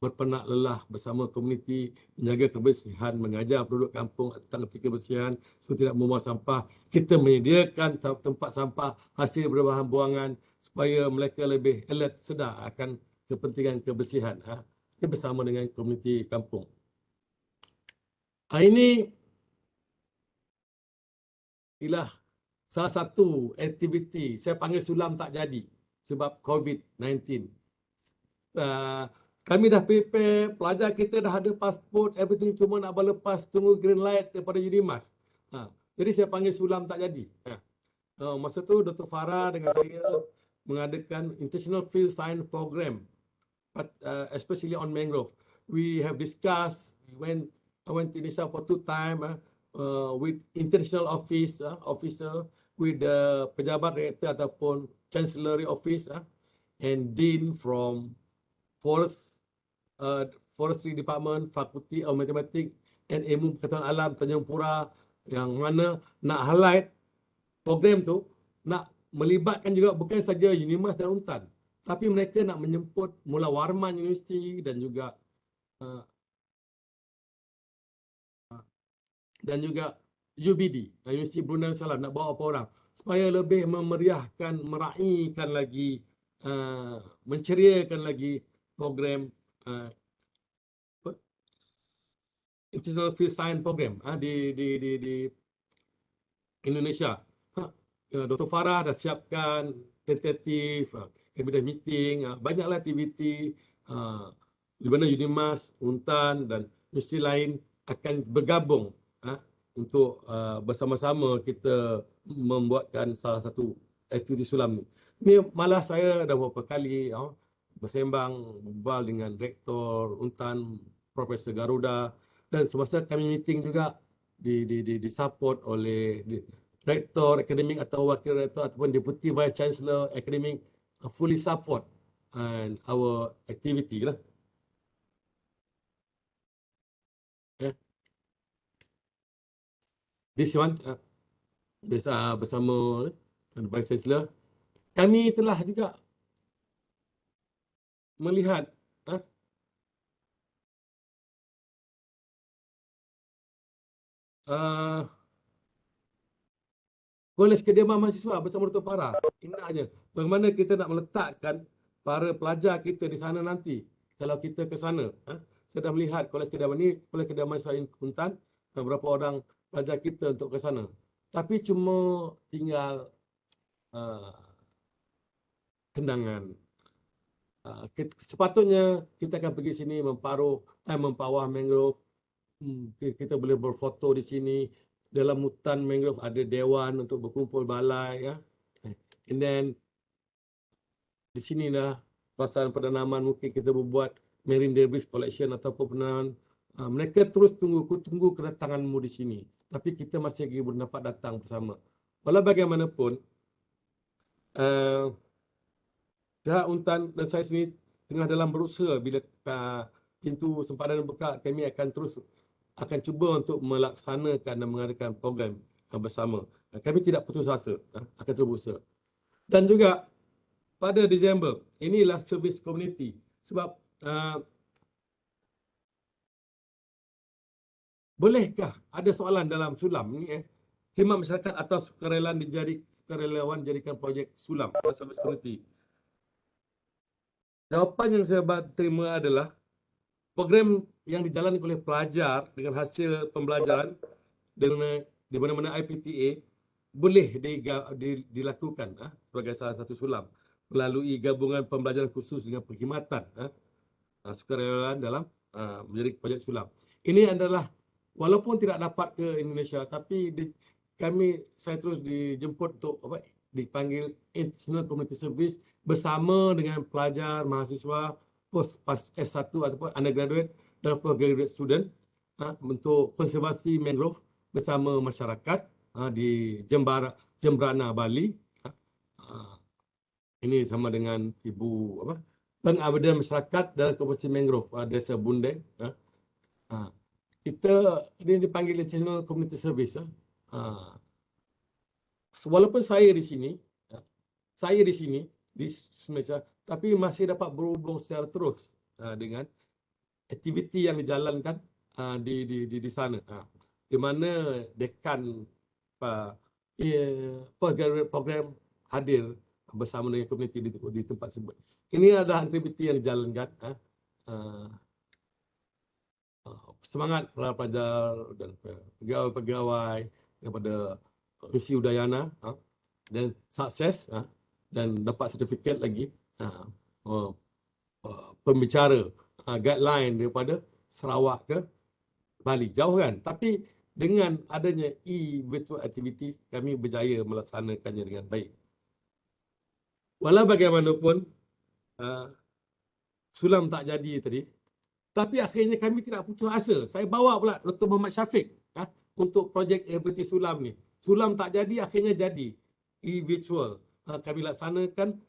berpenat lelah bersama komuniti, menjaga kebersihan, mengajar penduduk kampung tentang erti kebersihan supaya tidak membuang sampah. Kita menyediakan tempat sampah hasil berbahan buangan supaya mereka lebih alert, sedar akan kepentingan kebersihan. Ini bersama dengan komuniti kampung. Ini ialah salah satu aktiviti, saya panggil SULAM tak jadi sebab COVID-19. Kami dah prepare, pelajar kita dah ada pasport, everything, cuma nak berlepas tunggu green light daripada UNIMAS. Jadi saya panggil SULAM tak jadi. Masa tu Dr. Farah dengan saya mengadakan International Field Science Program, especially on mangrove. We have discussed, I went to Indonesia for 2 times with international officer, with the pejabat director ataupun chancellery office and dean from forestry department, fakulti of matematik and ilmu pengetahuan alam Tanjung Pura, yang mana nak highlight program tu nak melibatkan juga bukan saja UNIMAS dan UNTAN, tapi mereka nak menjemput Mula Warman Universiti dan juga UBD, Universiti Brunei Darussalam, nak bawa apa orang supaya lebih memeriahkan, meraihkan lagi, menceriakan lagi program International Field Science Program di Indonesia. Dr. Farah dah siapkan tentatif, cabinet meeting, banyaklah aktiviti di mana UNIMAS, UNTAN dan universiti lain akan bergabung untuk bersama-sama kita membuatkan salah satu aktiviti SULAM ni. Ini malah saya dah beberapa kali bersembang, berbual dengan Rektor UNTAN, Profesor Garuda, dan semasa kami meeting juga disupport oleh Rektor Akademik atau Wakil Rektor ataupun Deputy Vice Chancellor Akademik, fully support and our activity lah. This one bersama Vice Chancellor, kami telah juga melihat Kolej Kediaman Mahasiswa bersama Dr. Farah. Inaknya bagaimana kita nak meletakkan para pelajar kita di sana nanti kalau kita ke sana. saya dah melihat kolej kediaman ni, kolej kediaman saya Kuntan, berapa orang pelajar kita untuk ke sana. Tapi cuma tinggal kenangan. Sepatutnya kita akan pergi sini mempawah mangrove. Kita boleh berfoto di sini. Dalam hutan mangrove ada dewan untuk berkumpul balai, ya. And then di sini dah pelaksanaan penanaman, mungkin kita membuat marine debris collection ataupun penanaman. Mereka terus tunggu kedatanganmu di sini. Tapi kita masih lagi belum dapat datang bersama. Walau bagaimanapun, pihak Untan dan saya sendiri tengah dalam berusaha. Bila pintu sempadan buka, kami akan cuba untuk melaksanakan dan mengadakan program bersama. Kami tidak putus asa, akan terus berusaha. Dan juga pada Disember, inilah servis community. Sebab bolehkah ada soalan dalam SULAM ni, khidmat masyarakat atau sukarelawan jadikan projek SULAM, servis community. Jawapan yang saya terima adalah program yang dijalankan oleh pelajar dengan hasil pembelajaran di mana-mana IPTA boleh dilakukan sebagai salah satu SULAM melalui gabungan pembelajaran khusus dengan perkhidmatan sukarelawan dalam menjadi projek SULAM. Ini adalah walaupun tidak dapat ke Indonesia, tapi saya terus dijemput untuk dipanggil International Community Service bersama dengan pelajar, mahasiswa, post S1 ataupun undergraduate dan postgraduate student untuk konservasi mangrove bersama masyarakat di Jembrana, Bali. Ini sama dengan pengabdian masyarakat dalam konservasi mangrove Desa Bundeng. Kita ini dipanggil International Community Service. Walaupun saya di sini di Malaysia, tapi masih dapat berhubung secara terus dengan aktiviti yang dijalankan di sana. Di mana dekan postgraduate program hadir bersama dengan komuniti di tempat tersebut. Ini adalah aktiviti yang dijalankan. Semangat para pelajar dan pegawai daripada Universiti Udayana dan sukses dan dapat sertifikat lagi pembicara guideline daripada Sarawak ke Bali. Jauh kan? Tapi dengan adanya virtual activity, kami berjaya melaksanakannya dengan baik. Walau bagaimanapun SULAM tak jadi tadi, tapi akhirnya kami tidak putus asa. Saya bawa pula Dr. Muhammad Syafiq untuk projek aktiviti SULAM ni. SULAM tak jadi, akhirnya jadi e-virtual. Kami laksanakan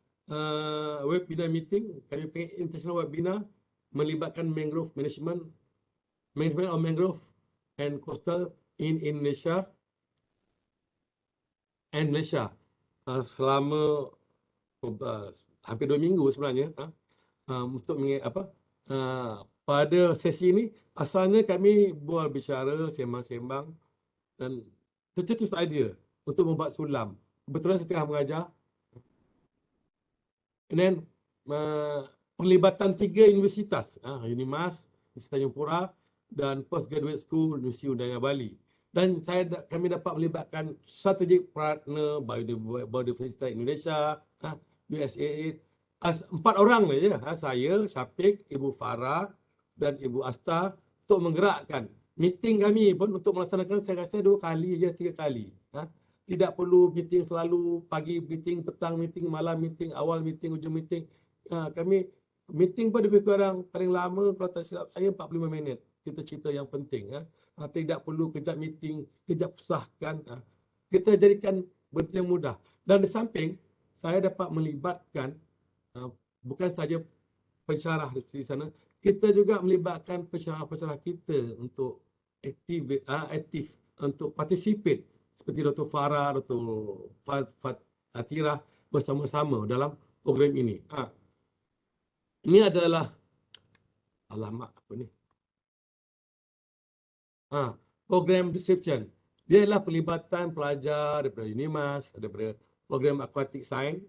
webinar meeting, kami panggil international webinar melibatkan mangrove management of mangrove and coastal in Indonesia and Malaysia selama hampir 2 minggu sebenarnya. Untuk pada sesi ini asalnya kami bual bicara, sembang-sembang dan tercetus idea untuk membuat SULAM. Kebetulan saya tengah mengajar. And then perlibatan 3 universitas, UNIMAS, Universiti Tanjung Pura dan Postgraduate School Universiti Udayana Bali. Dan kami dapat melibatkan strategic partner Biodiversity Indonesia, USAID. 4 orang saja, saya, Syafiq, Ibu Farah dan Ibu Asta untuk menggerakkan. Meeting kami pun untuk melaksanakan saya rasa 2 kali je, 3 kali. Tidak perlu meeting selalu, pagi meeting, petang meeting, malam meeting, awal meeting, hujung meeting. Kami meeting pun lebih kurang paling lama kalau tak silap saya 45 minit. Kita cerita yang penting. Tidak perlu kejap meeting, kejap sahkan. Kita jadikan benda yang mudah. Dan di samping, saya dapat melibatkan bukan saja pensyarah di sana, kita juga melibatkan pensyarah-pensyarah kita untuk aktif untuk participate seperti Dr. Farah, Dr. Fatirah bersama-sama dalam program ini. Ini adalah alamat apa ni? Program description. Dia adalah pelibatan pelajar daripada UNIMAS, daripada program Aquatic Science,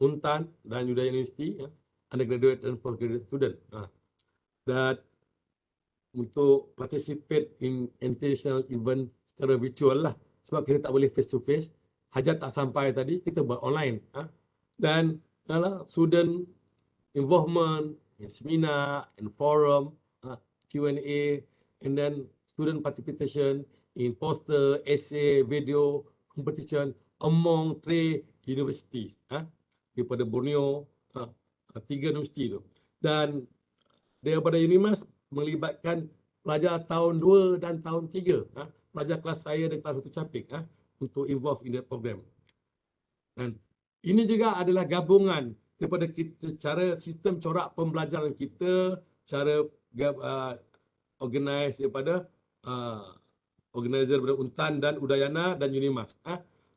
Untan dan Udayana University, undergraduate dan postgraduate student. Dan untuk participate in international event secara virtual lah. Sebab kita tak boleh face to face. Hajat tak sampai tadi, kita buat online. Dan student involvement in seminar and forum, Q&A, and then student participation in poster, essay, video competition among 3 universities daripada Borneo, 3 universiti tu. Dan daripada UNIMAS melibatkan pelajar tahun 2 dan tahun 3, pelajar kelas saya dan kelas 1 capik untuk involve in that program. Dan ini juga adalah gabungan daripada kita, cara sistem corak pembelajaran kita, cara organize daripada organizer daripada UNTAN dan Udayana dan UNIMAS.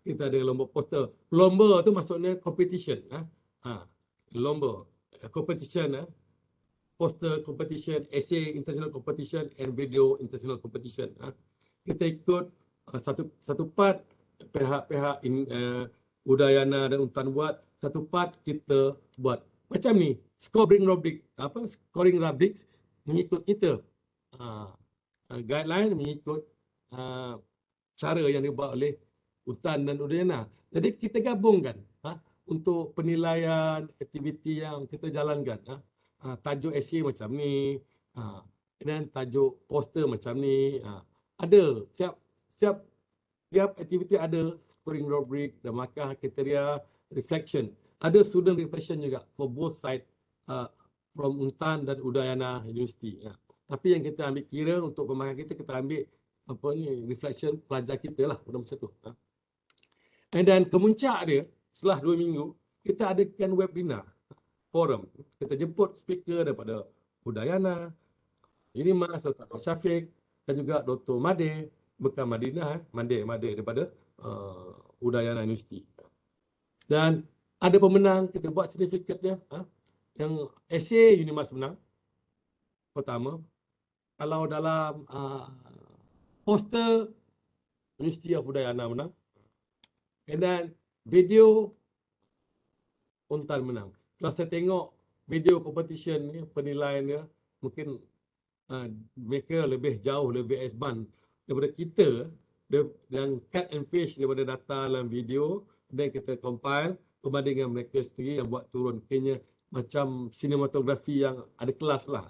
Kita ada lomba poster. Lomba tu maksudnya competition. Lomba competition, poster competition, essay international competition and video international competition. Kita ikut satu part pihak-pihak Udayana dan UNTAN buat, satu part kita buat. Macam ni, scoring rubric mengikut kita. Guideline mengikut cara yang dibuat oleh UNTAN dan Udayana. Jadi kita gabungkan untuk penilaian aktiviti yang kita jalankan. Tajuk essay macam ni, dan tajuk poster macam ni. Ada setiap aktiviti ada scoring rubric dan markah kriteria reflection. Ada student reflection juga for both side from UNTAN dan Udayana University. Tapi yang kita ambil kira untuk pemakan kita ambil reflection pelajar kita lah pada masa tu. And then kemuncak dia setelah 2 minggu kita adakan webinar forum. Kita jemput speaker daripada Udayana, UNIMAS, Dr. Syafiq dan juga Dr. Made bukan Madinah, Made daripada Udayana University. Dan ada pemenang, kita buat sertifikat dia. Yang essay UNIMAS menang pertama. Kalau dalam poster University of Udayana menang. And then video UNTAN menang. Kalau saya tengok video competition ni, penilaian dia mungkin mereka lebih jauh, lebih advance daripada kita. Dan cut and paste daripada data dalam video, dan kita compile berbanding dengan mereka sendiri yang buat turun. Kayaknya macam sinematografi yang ada kelas lah.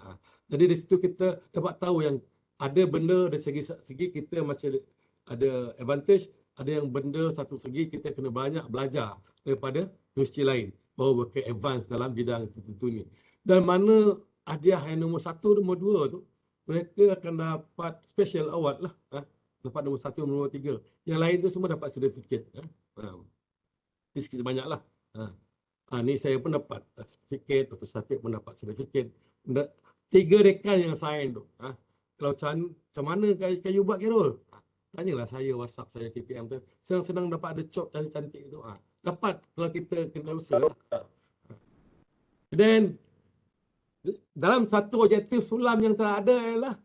Jadi di situ kita dapat tahu yang ada benda dari segi kita masih ada advantage, ada yang benda satu segi kita kena banyak belajar daripada universiti lain baru ke advance dalam bidang tertentu ni. Dan mana hadiah yang nombor 1, nombor 2 tu, mereka akan dapat special award lah. Dapat nombor 1, nombor 3. Yang lain tu semua dapat sertifikat. Ini sikit banyak lah. Ni saya pun dapat sertifikat, Dr. Syafiq pun dapat sertifikat. 3 rekan yang sign tu. Kalau macam mana kayu buat, Khairul? Tanyalah saya, WhatsApp saya, KPM tu. Senang-senang dapat ada job cantik-cantik tu. Dapat kalau kita kena usaha. Dan dalam satu objektif SULAM yang telah ada ialah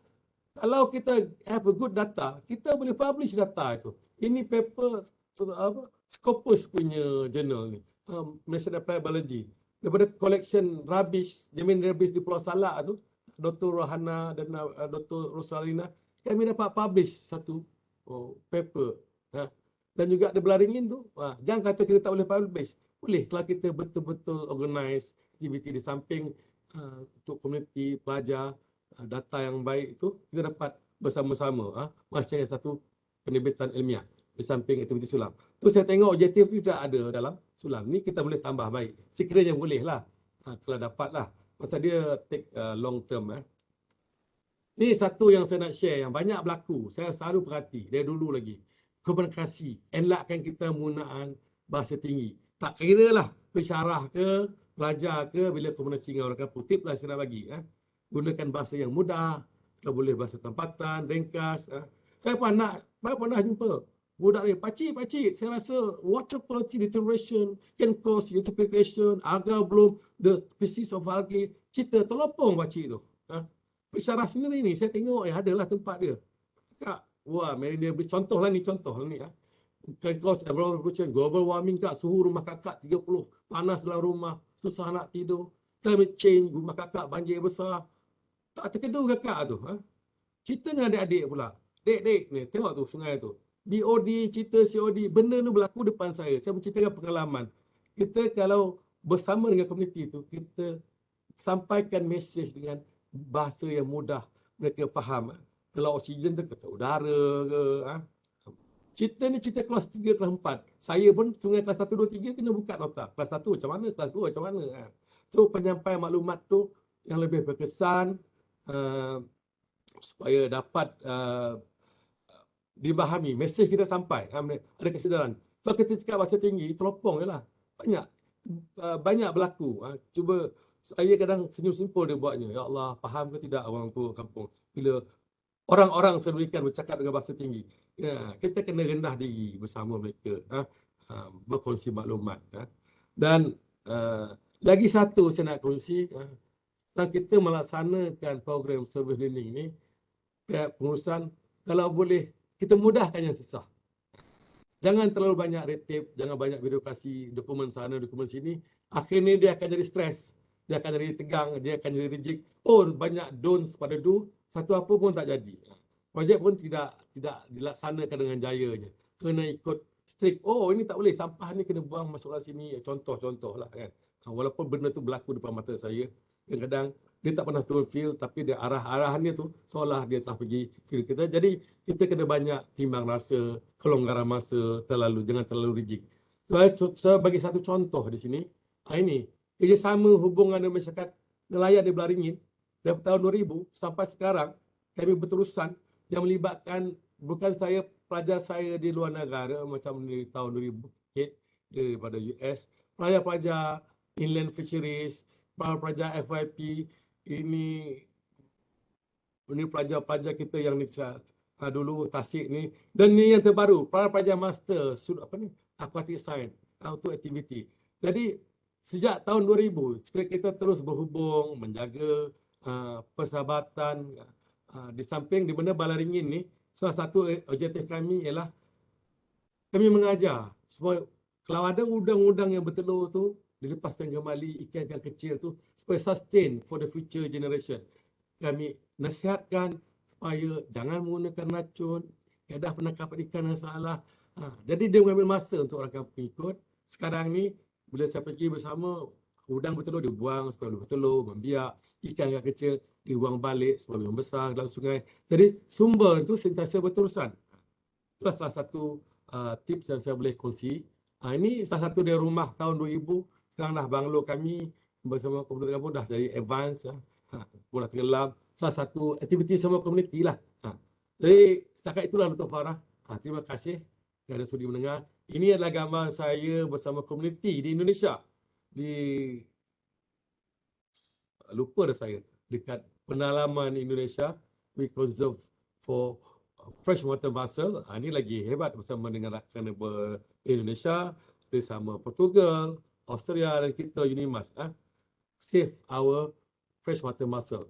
kalau kita have a good data, kita boleh publish data itu. Ini paper Scopus punya journal ni. Malaysian Applied Biology. Daripada collection rubbish, jamin rubbish di Pulau Salak tu, Dr. Rohana dan Dr. Rosalina, kami dapat publish satu paper. Dan juga ada belaringin tu. Jangan kata kita tak boleh publish. Boleh kalau kita betul-betul organize aktiviti di samping untuk komuniti pelajar, data yang baik itu, kita dapat bersama-sama menghasilkan satu penerbitan ilmiah di samping aktiviti SULAM. Tu saya tengok objektif tu tidak ada dalam SULAM. Ni kita boleh tambah baik. Sekiranya boleh lah. Kalau dapat lah. Pasal dia take long term. Ni satu yang saya nak share yang banyak berlaku. Saya selalu perhati dari dulu lagi. Komunikasi. Elakkan kita penggunaan bahasa tinggi. Tak kira lah pensyarah ke, pelajar ke, bila komunikasi dengan orang kampung. Tip lah saya nak bagi. Gunakan bahasa yang mudah. Kalau boleh bahasa tempatan, ringkas. Saya pernah jumpa budak ni, pakcik, saya rasa water quality deterioration can cause eutrophication, agar belum the species of algae. Cerita terlopong pakcik tu. Pensyarah sendiri ni, saya tengok adalah tempat dia. Kak, wah, dia beri contoh lah ni. Can cause global warming kak, suhu rumah kakak 30, panas dalam rumah, susah nak tidur. Climate change, rumah kakak banjir besar. Tak terkedu kakak tu. Cerita dengan adik-adik pula. Dek, ni, tengok tu sungai tu. BOD, cerita COD, benda tu berlaku depan saya. Saya menceritakan pengalaman. Kita kalau bersama dengan komuniti tu, kita sampaikan mesej dengan bahasa yang mudah mereka faham. Kalau oksigen tu kata udara ke. Cerita ni cerita kelas 3, kelas 4. Saya pun sungai kelas 1, 2, 3 kena buka nota. Kelas 1 macam mana, kelas 2 macam mana. So penyampaian maklumat tu yang lebih berkesan supaya dapat dibahami, mesej kita sampai, ada kesedaran. Kalau kita cakap bahasa tinggi, teropong je lah. Banyak berlaku. Cuba, saya kadang senyum simpul dia buatnya. Ya Allah, faham ke tidak orang tua kampung? Bila orang-orang sedemikian bercakap dengan bahasa tinggi. Ya, kita kena rendah diri bersama mereka. Berkongsi maklumat. Dan lagi satu saya nak kongsi, tentang kita melaksanakan program service learning ni, pihak pengurusan, kalau boleh, kita mudahkan yang susah. Jangan terlalu banyak red tape, jangan banyak birokrasi, dokumen sana, dokumen sini. Akhirnya dia akan jadi stres, dia akan jadi tegang, dia akan jadi rigid. Oh, banyak don'ts pada do, satu apa pun tak jadi. Projek pun tidak dilaksanakan dengan jayanya. Kena ikut strict. Oh, ini tak boleh, sampah ni kena buang masuk dalam sini. Contoh-contoh lah kan. Walaupun benda tu berlaku depan mata saya, kadang-kadang dia tak pernah turun field, tapi dia arahannya tu seolah dia telah pergi field kita. Jadi kita kena banyak timbang rasa, kelonggaran masa, jangan terlalu rigid. Saya bagi satu contoh di sini. Ini kerjasama hubungan dengan masyarakat nelayan di Belaringin dari tahun 2000 sampai sekarang kami berterusan yang melibatkan bukan saya, pelajar saya di luar negara macam di tahun 2000 daripada US, pelajar-pelajar inland fisheries, pelajar FYP, ini pelajar-pelajar kita yang ni dulu Tasik ni, dan ni yang terbaru pelajar master aquatic science untuk aktiviti. Jadi sejak tahun 2000 kita terus berhubung, menjaga persahabatan di samping di mana Belaringin ni salah satu objektif kami ialah kami mengajar supaya kalau ada udang-udang yang bertelur tu dilepaskan kembali, ikan-ikan kecil tu supaya sustain for the future generation. Kami nasihatkan supaya jangan menggunakan racun, kaedah penangkapan ikan yang salah. Jadi dia mengambil masa untuk orang kampung ikut. Sekarang ni bila saya pergi bersama, udang bertelur dibuang supaya bertelur, membiak, ikan-ikan kecil dibuang balik supaya membesar dalam sungai. Jadi sumber itu sentiasa berterusan. Itulah salah satu tips yang saya boleh kongsi. Ini salah satu dari rumah tahun 2000. Sekarang dah banglo kami bersama komuniti kampung dah jadi advance, bola tenggelam, salah satu aktiviti semua komuniti lah. Jadi setakat itulah Dr. Farah. Terima kasih kerana sudi mendengar. Ini adalah gambar saya bersama komuniti di Indonesia. Lupa dah saya, dekat Pendalaman Indonesia, we conserve for freshwater mussel. Ini lagi hebat bersama dengan rakan Indonesia, bersama Portugal, Austria dan kita UNIMAS. Save our freshwater mussel.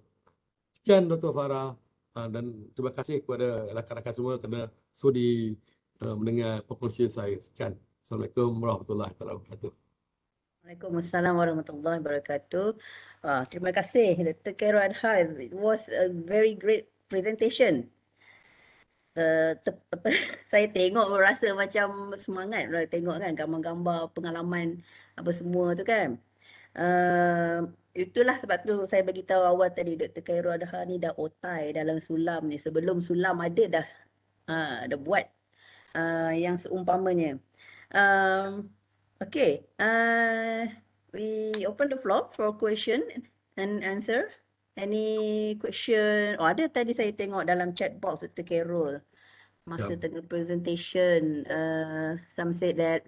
Sekian Dr. Farah, dan terima kasih kepada rakan-rakan semua kerana sudi mendengar perkongsian saya. Sekian. Assalamualaikum warahmatullahi wabarakatuh. Waalaikumsalam warahmatullahi wabarakatuh. Terima kasih Dr. Khairul Adha. It was a very great presentation. Saya tengok rasa macam semangat lah tengok kan gambar-gambar pengalaman apa semua tu kan. Itulah sebab tu saya bagi tahu awal tadi Dr. Khairul Adha ni dah otai dalam SULAM ni. Sebelum SULAM ada dah buat yang seumpamanya. Okay, we open the floor for question and answer. Any question? Oh, ada tadi saya tengok dalam chat box Dr. Khairul masa tengah presentation. Some said that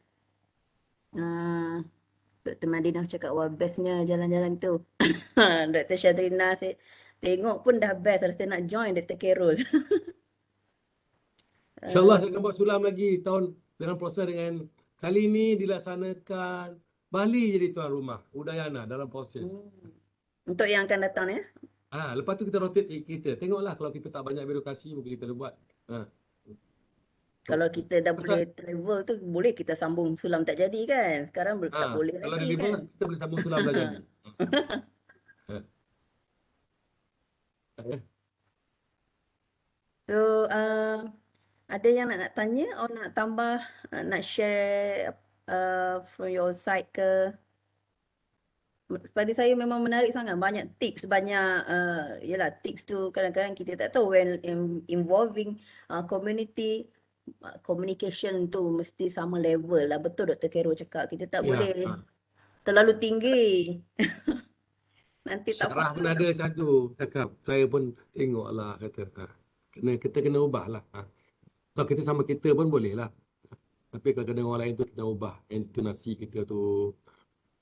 Dr. Madinah cakap wah bestnya jalan-jalan tu. Dr. Syadrina tengok pun dah best, rasa nak join Dr. Khairul. InsyaAllah saya akan buat SULAM lagi dalam proses dengan kali ini dilaksanakan Bali jadi tuan rumah Udayana dalam proses. Untuk yang akan datang ya. Lepas tu kita rotate kita. Tengoklah kalau kita tak banyak birokrasi mungkin kita buat. Kalau kita dah boleh travel tu boleh kita sambung SULAM tak jadi kan. Sekarang tak boleh kalau lagi ada kan. kita boleh sambung SULAM tak jadi. Ada yang nak tanya atau nak tambah, nak share from your side ke? Pada saya memang menarik sangat, banyak tips, banyak yalah tips tu kadang-kadang kita tak tahu when involving community, communication tu mesti sama level lah. Betul Dr. Khairul cakap, kita tak Ya. boleh terlalu tinggi. Nanti tak Syarah pun faham. ada satu cakap, saya pun tengok lah kata, kita kena ubah lah. Kalau kita sama kita pun boleh lah. Tapi kalau kena orang lain tu kita ubah intonasi kita tu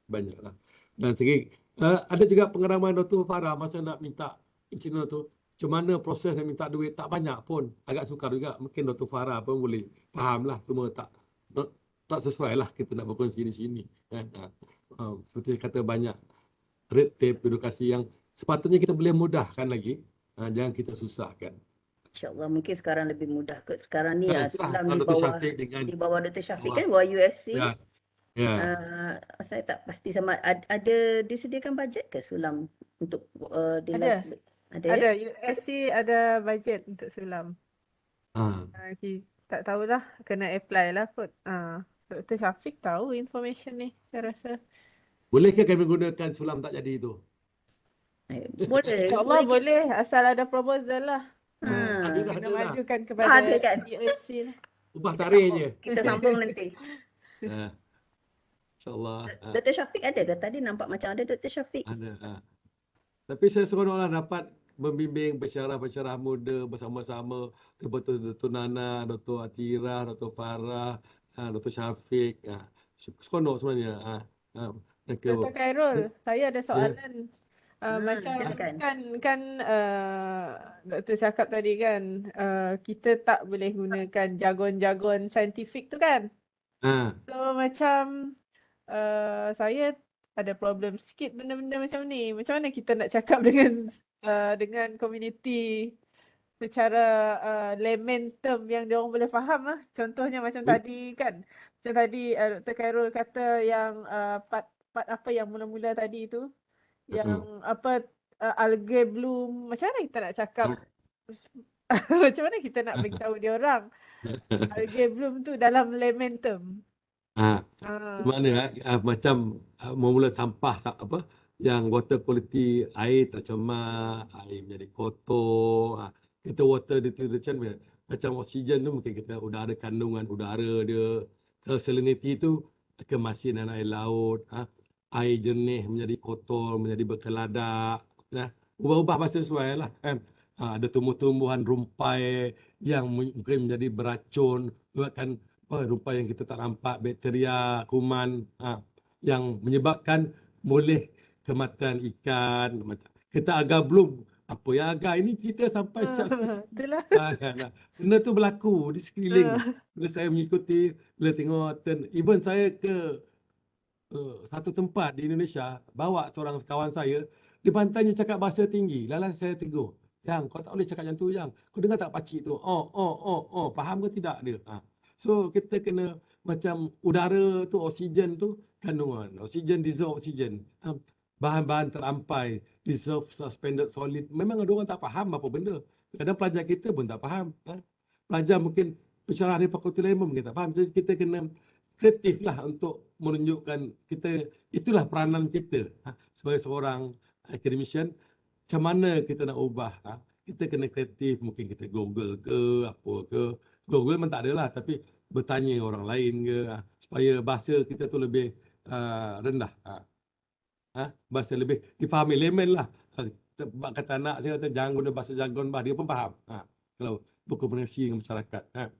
banyak lah. Dan segi ada juga pengalaman Dr. Farah masa nak minta engineer tu, macam mana proses nak minta duit tak banyak pun, agak sukar juga. Mungkin Dr. Farah pun boleh faham lah, cuma tak sesuai lah kita nak berkongsi di sini. Seperti kata banyak red tape birokrasi yang sepatutnya kita boleh mudahkan lagi, jangan kita susahkan. InsyaAllah mungkin sekarang lebih mudah kot. Sekarang ni Itulah SULAM Dr. Syafiq dengan di bawah Dr. Syafiq Allah. kan, bawah USC. Ya, ya. Saya tak pasti sama ada disediakan bajet ke SULAM untuk di Ada. live? Ada ya? Ada USC ada bajet untuk SULAM. Tak tahulah, kena apply lah kot. Dr. Syafiq tahu information ni, saya rasa. Bolehkah kami gunakan SULAM tak jadi itu? Boleh. InsyaAllah boleh, asal ada proposal lah. Ada Kena dah. majukan kepada Ada kan? USC lah. Ubah tarikh je. Kita sambung nanti. InsyaAllah. Dr. Syafiq ada ke? Tadi nampak macam ada Dr. Syafiq. Ada. Tapi saya seronoklah dapat membimbing pensyarah-pensyarah muda bersama-sama. Dr. Nana, Dr. Atira, Dr. Farah, Dr. Syafiq. Seronok sebenarnya. Dr. Khairul, saya ada soalan. Macam silakan. kan Doktor cakap tadi kan, kita tak boleh gunakan jargon-jargon saintifik tu kan. So macam saya ada problem sikit benda-benda macam ni. Macam mana kita nak cakap dengan community secara layman term yang dia orang boleh faham lah. Contohnya macam tadi kan. Macam tadi Dr. Khairul kata yang part apa yang mula-mula tadi tu. Yang apa algae bloom, macam mana kita nak cakap macam mana kita nak beritahu dia orang algae bloom tu dalam layman term. Mana macam memula sampah apa yang water quality, air tak cemar, air menjadi kotor, kita water detergent macam oksigen tu mungkin kita udara, kandungan udara dia, salinity tu kemasinan air laut, air jernih menjadi kotor, menjadi berkeladak. Ubah-ubah bahasa sesuai lah kan. Ada tumbuh-tumbuhan rumpai yang mungkin menjadi beracun, menyebabkan rumpai yang kita tak nampak, bakteria, kuman yang menyebabkan boleh kematian ikan. Kita agak belum apa yang agak ini kita sampai siap-siap. Benda tu berlaku di sekeliling. Bila saya mengikuti, bila tengok even saya ke satu tempat di Indonesia, bawa seorang kawan saya, di pantainya cakap bahasa tinggi. Lalu saya tegur, "Yang, kau tak boleh cakap macam tu, Yang. Kau dengar tak pakcik tu? Faham ke tidak dia?" So kita kena macam udara tu, oksigen tu, kandungan. Oksigen, dissolve oksigen. Bahan-bahan terampai, dissolve suspended solid. Memang ada orang tak faham apa benda. Kadang pelajar kita pun tak faham. Pelajar mungkin pensyarah di fakulti lain pun mungkin tak faham. Jadi kita kena kreatif lah untuk menunjukkan kita, itulah peranan kita sebagai seorang academician. Macam mana kita nak ubah, kita kena kreatif, mungkin kita Google ke apa ke. Google memang tak ada lah, tapi bertanya orang lain ke, supaya bahasa kita tu lebih rendah, bahasa lebih difahami, layman lah. Kata anak saya kata jangan guna bahasa jargon, dia pun faham kalau berkomunikasi dengan masyarakat.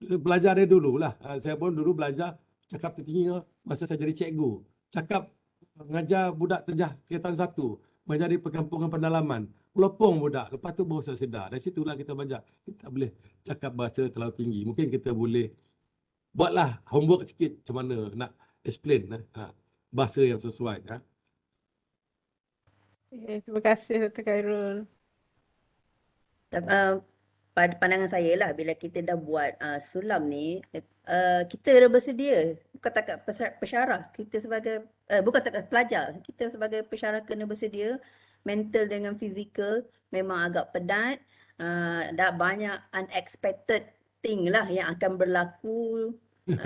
Belajar dari dulu lah. Saya pun dulu belajar cakap tinggi masa saya jadi cikgu. Cakap mengajar budak tingkatan 1, mengajar di perkampungan pendalaman. Melopong budak. Lepas tu baru saya sedar. Dari situlah kita belajar. Kita boleh cakap bahasa terlalu tinggi. Mungkin kita boleh buatlah homework sikit macam mana nak explain bahasa yang sesuai. Terima kasih Dr. Khairul. Pada pandangan saya lah, bila kita dah buat SULAM ni, kita dah bersedia. Bukan takat pensyarah, kita sebagai bukan takat pelajar, kita sebagai pensyarah kena bersedia. Mental dengan fizikal memang agak penat, dah banyak unexpected thing lah yang akan berlaku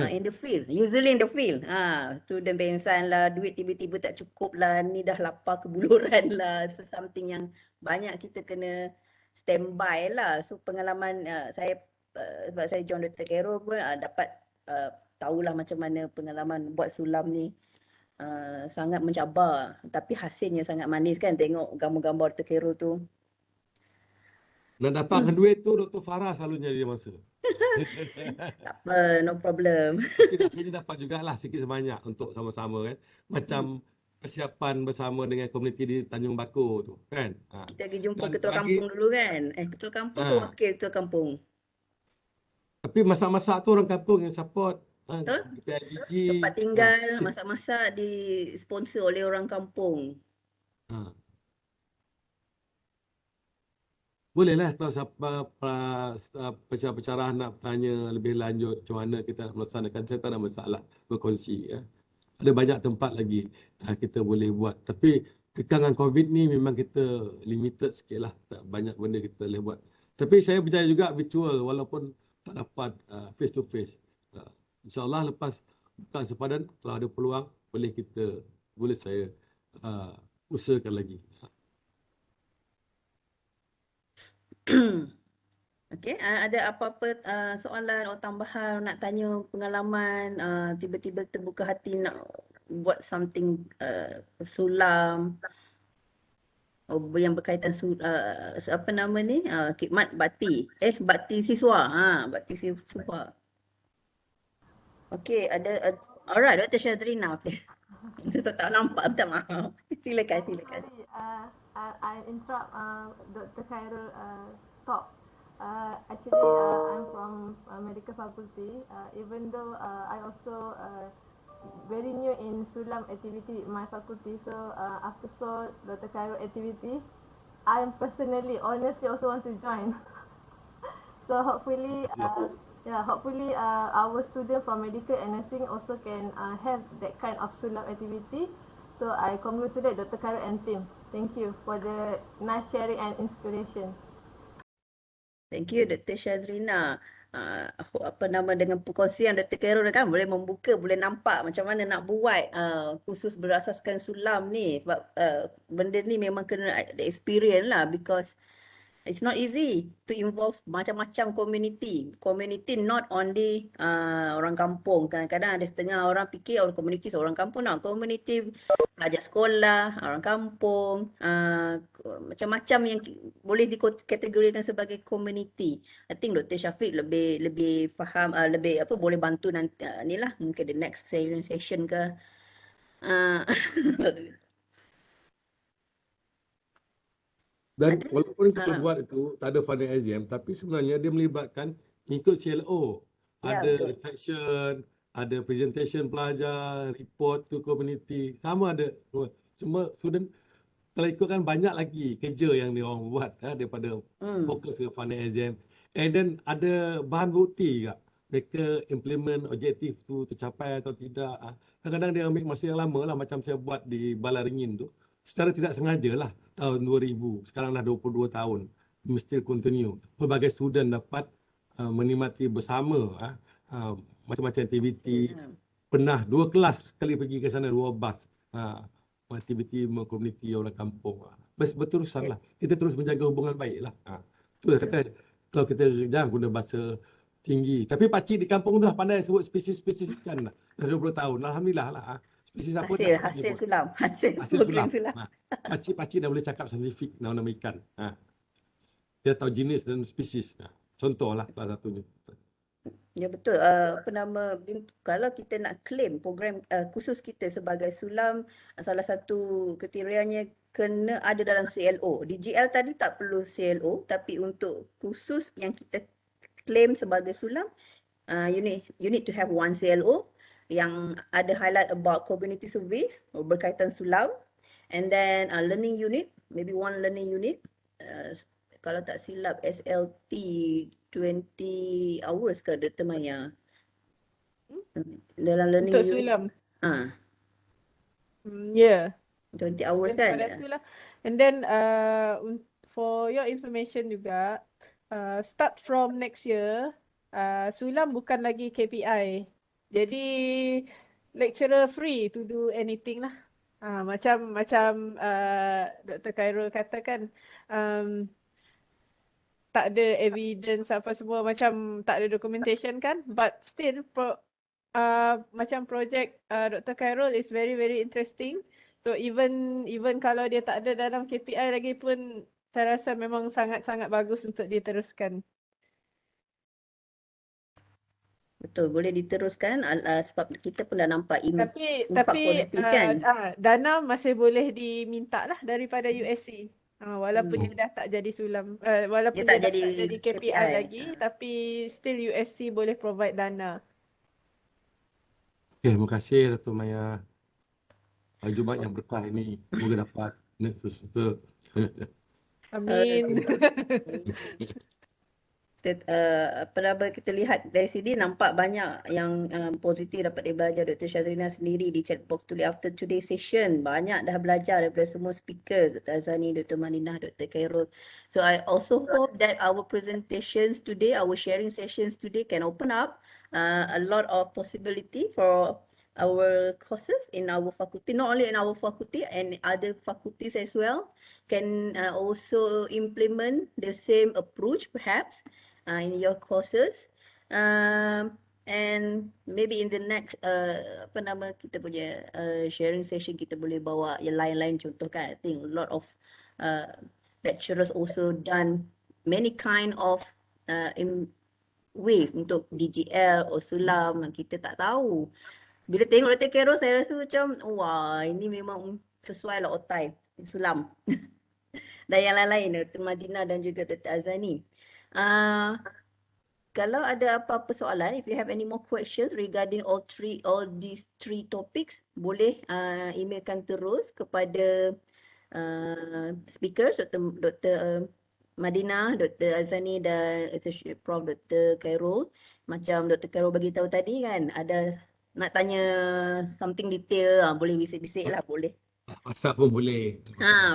in the field. Usually in the field. Student pengsan lah, duit tiba-tiba tak cukup lah, ni dah lapar kebuluran lah. So something yang banyak kita kena standby lah. So pengalaman saya, sebab saya join Dr. Khairul pun dapat tahulah macam mana pengalaman buat sulam ni. Sangat mencabar, tapi hasilnya sangat manis kan, tengok gambar-gambar Dr. Khairul tu. Nak dapatkan duit tu Dr. Farah selalunya dia masa. Tak apa, no problem. Tapi akhirnya dapat jugalah sikit sebanyak untuk sama-sama kan. Macam persiapan bersama dengan komuniti di Tanjung Bakor tu kan. Kita pergi jumpa Dan ketua lagi- kampung dulu kan. Ketua kampung ke wakil ketua kampung? Tapi masak-masak tu orang kampung yang support. Betul. PIBG. Tempat tinggal, masak-masak disponsor oleh orang kampung. Bolehlah kalau siapa pencerah-pencerah nak tanya lebih lanjut macam mana kita nak melaksanakan, saya tak ada masalah berkongsi ya. Ada banyak tempat lagi kita boleh buat. Tapi kekangan COVID ni memang kita limited sikit lah. Tak banyak benda kita boleh buat. Tapi saya berjaya juga virtual walaupun tak dapat face to face. InsyaAllah lepas bukan sepadan, kalau ada peluang boleh saya usahakan lagi. Okey, ada apa-apa soalan atau tambahan nak tanya pengalaman, tiba-tiba terbuka hati nak buat something sulam yang berkaitan apa nama ni, khidmat bakti, bakti siswa, bakti siswa. Okey, ada alright, Dr. Syazrina. Saya tak nampak, minta maaf. Silakan. I interrupt Dr. Khairul talk. Actually, I'm from medical faculty. Even though I also very new in Sulam activity in my faculty, so after saw Dr. Khairul activity, I personally, honestly, also want to join. So hopefully, hopefully our student from medical and nursing also can have that kind of Sulam activity. So I congratulate Dr. Khairul and team. Thank you for the nice sharing and inspiration. Thank you Dr. Syazrina. Dengan perkongsian Dr. Khairul kan boleh membuka, boleh nampak macam mana nak buat khusus berasaskan sulam ni. Sebab benda ni memang kena ada experience lah, because it's not easy to involve macam-macam community. Community not only orang kampung. Kadang-kadang ada setengah orang fikir orang community seorang kampung. No, community pelajar sekolah, orang kampung, macam-macam yang boleh dikategorikan sebagai community. I think Dr. Syafiq lebih faham, boleh bantu nanti ni lah, mungkin the next session ke. Dan walaupun kita buat itu tak ada final exam, tapi sebenarnya dia melibatkan ikut CLO. Ada reflection, ada presentation pelajar, report to community, sama ada. Cuma student kalau ikutkan banyak lagi kerja yang dia orang buat daripada fokus ke final exam. And then ada bahan bukti juga. Mereka implement objektif tu tercapai atau tidak. Kadang-kadang dia ambil masa yang lama lah, macam saya buat di Balaringin tu. Secara tidak sengaja lah tahun 2000, sekarang dah 22 tahun, mesti continue. Pelbagai student dapat menikmati bersama macam-macam aktiviti. Pernah 2 kelas sekali pergi ke sana, 2 bas aktiviti komuniti orang kampung. Berterusan lah, kita terus menjaga hubungan baik lah. Itulah kata, kalau kita jangan guna bahasa tinggi. Tapi pakcik di kampung tu lah pandai sebut spesies-spesies ikan dah 20 tahun, Alhamdulillah lah. Hasil sulam. Hasil sulam. Pakcik dah boleh cakap saintifik nama-nama ikan. Dia tahu jenis dan spesies. Contohlah salah satunya. Ya betul. Kalau kita nak claim program khusus kita sebagai sulam, salah satu kriterianya kena ada dalam CLO. DGL tadi tak perlu CLO, tapi untuk khusus yang kita claim sebagai sulam, you need to have 1 CLO yang ada highlight about community service berkaitan sulam, and then learning unit, maybe 1 learning unit, kalau tak silap SLT 20 hours ke Dr. Maya dalam learning untuk unit. sulam. 20 hours kan. And then for your information juga, start from next year, SULAM bukan lagi KPI. Jadi lecturer free to do anything lah. Macam Dr. Khairul katakan, tak ada evidence apa semua, macam tak ada documentation kan, but still macam project Dr. Khairul is very very interesting. So even kalau dia tak ada dalam KPI lagi pun, saya rasa memang sangat-sangat bagus untuk diteruskan. Betul, boleh diteruskan sebab kita pun dah nampak impak Tapi positif kan. dana masih boleh diminta lah daripada USC. Walaupun dia dah tak jadi SULAM, walaupun Dia tak dia dah jadi tak jadi KPI KPI. lagi, tapi still USC boleh provide dana. Okay, terima kasih Dato' Maya. Hari Jumaat yang berkah ini. Semoga dapat suka. Amin. Kita lihat dari sini nampak banyak yang positif dapat belajar Dr. Syazrina sendiri di chat box today after today's session. Banyak dah belajar daripada semua speaker, Dr. Aazani, Dr. Madinah, Dr. Khairul. So I also hope that our presentations today, our sharing sessions today can open up a lot of possibility for our courses in our faculty, not only in our faculty and other faculties as well, can also implement the same approach perhaps in your courses, and maybe in the next kita punya sharing session kita boleh bawa yang lain-lain, contoh kan. I think a lot of lecturers also done many kind of in ways untuk DGL or SULAM yang kita tak tahu. Bila tengok Dr. Khairul, saya rasa macam wah, ini memang sesuai lah otai SULAM. Dan yang lain-lain, Dr. Madinah dan juga Dr. Aazani. Kalau ada apa-apa soalan, if you have any more questions regarding all these three topics, boleh emailkan terus kepada speakers, Dr. Madinah, Dr. Aazani dan Associate Prof. Dr. Khairul. Macam Dr. Khairul bagi tahu tadi kan, ada nak tanya something detail, boleh bisik-bisik lah, boleh. WhatsApp pun boleh.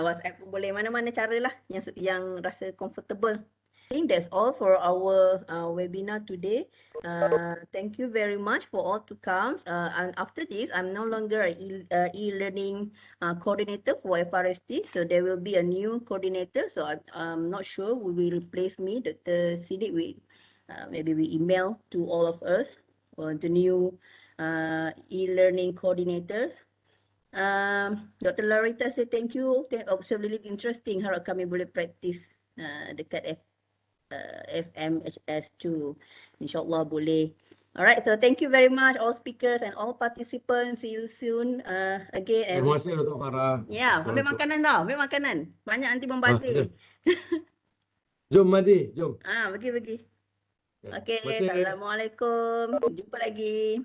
WhatsApp pun boleh, mana-mana cara lah yang rasa comfortable. I think that's all for our webinar today. Thank you very much for all to come. And after this, I'm no longer an e-learning coordinator for FRST. So there will be a new coordinator. So I'm not sure who will replace me. Dr. Siddiq, maybe we email to all of us the new e-learning coordinators. Dr. Larita say thank you. Really interesting. Harap kami boleh practice dekat FMHS2. InsyaAllah boleh. Alright, so thank you very much all speakers and all participants. See you soon again. Terima kasih Dr. Farah. Ya, ambil makanan tau. Ambil makanan. Banyak nanti membazir. Jom Madi, jom. Pergi. Ya, Okay, terima kasih. Assalamualaikum. Jumpa lagi.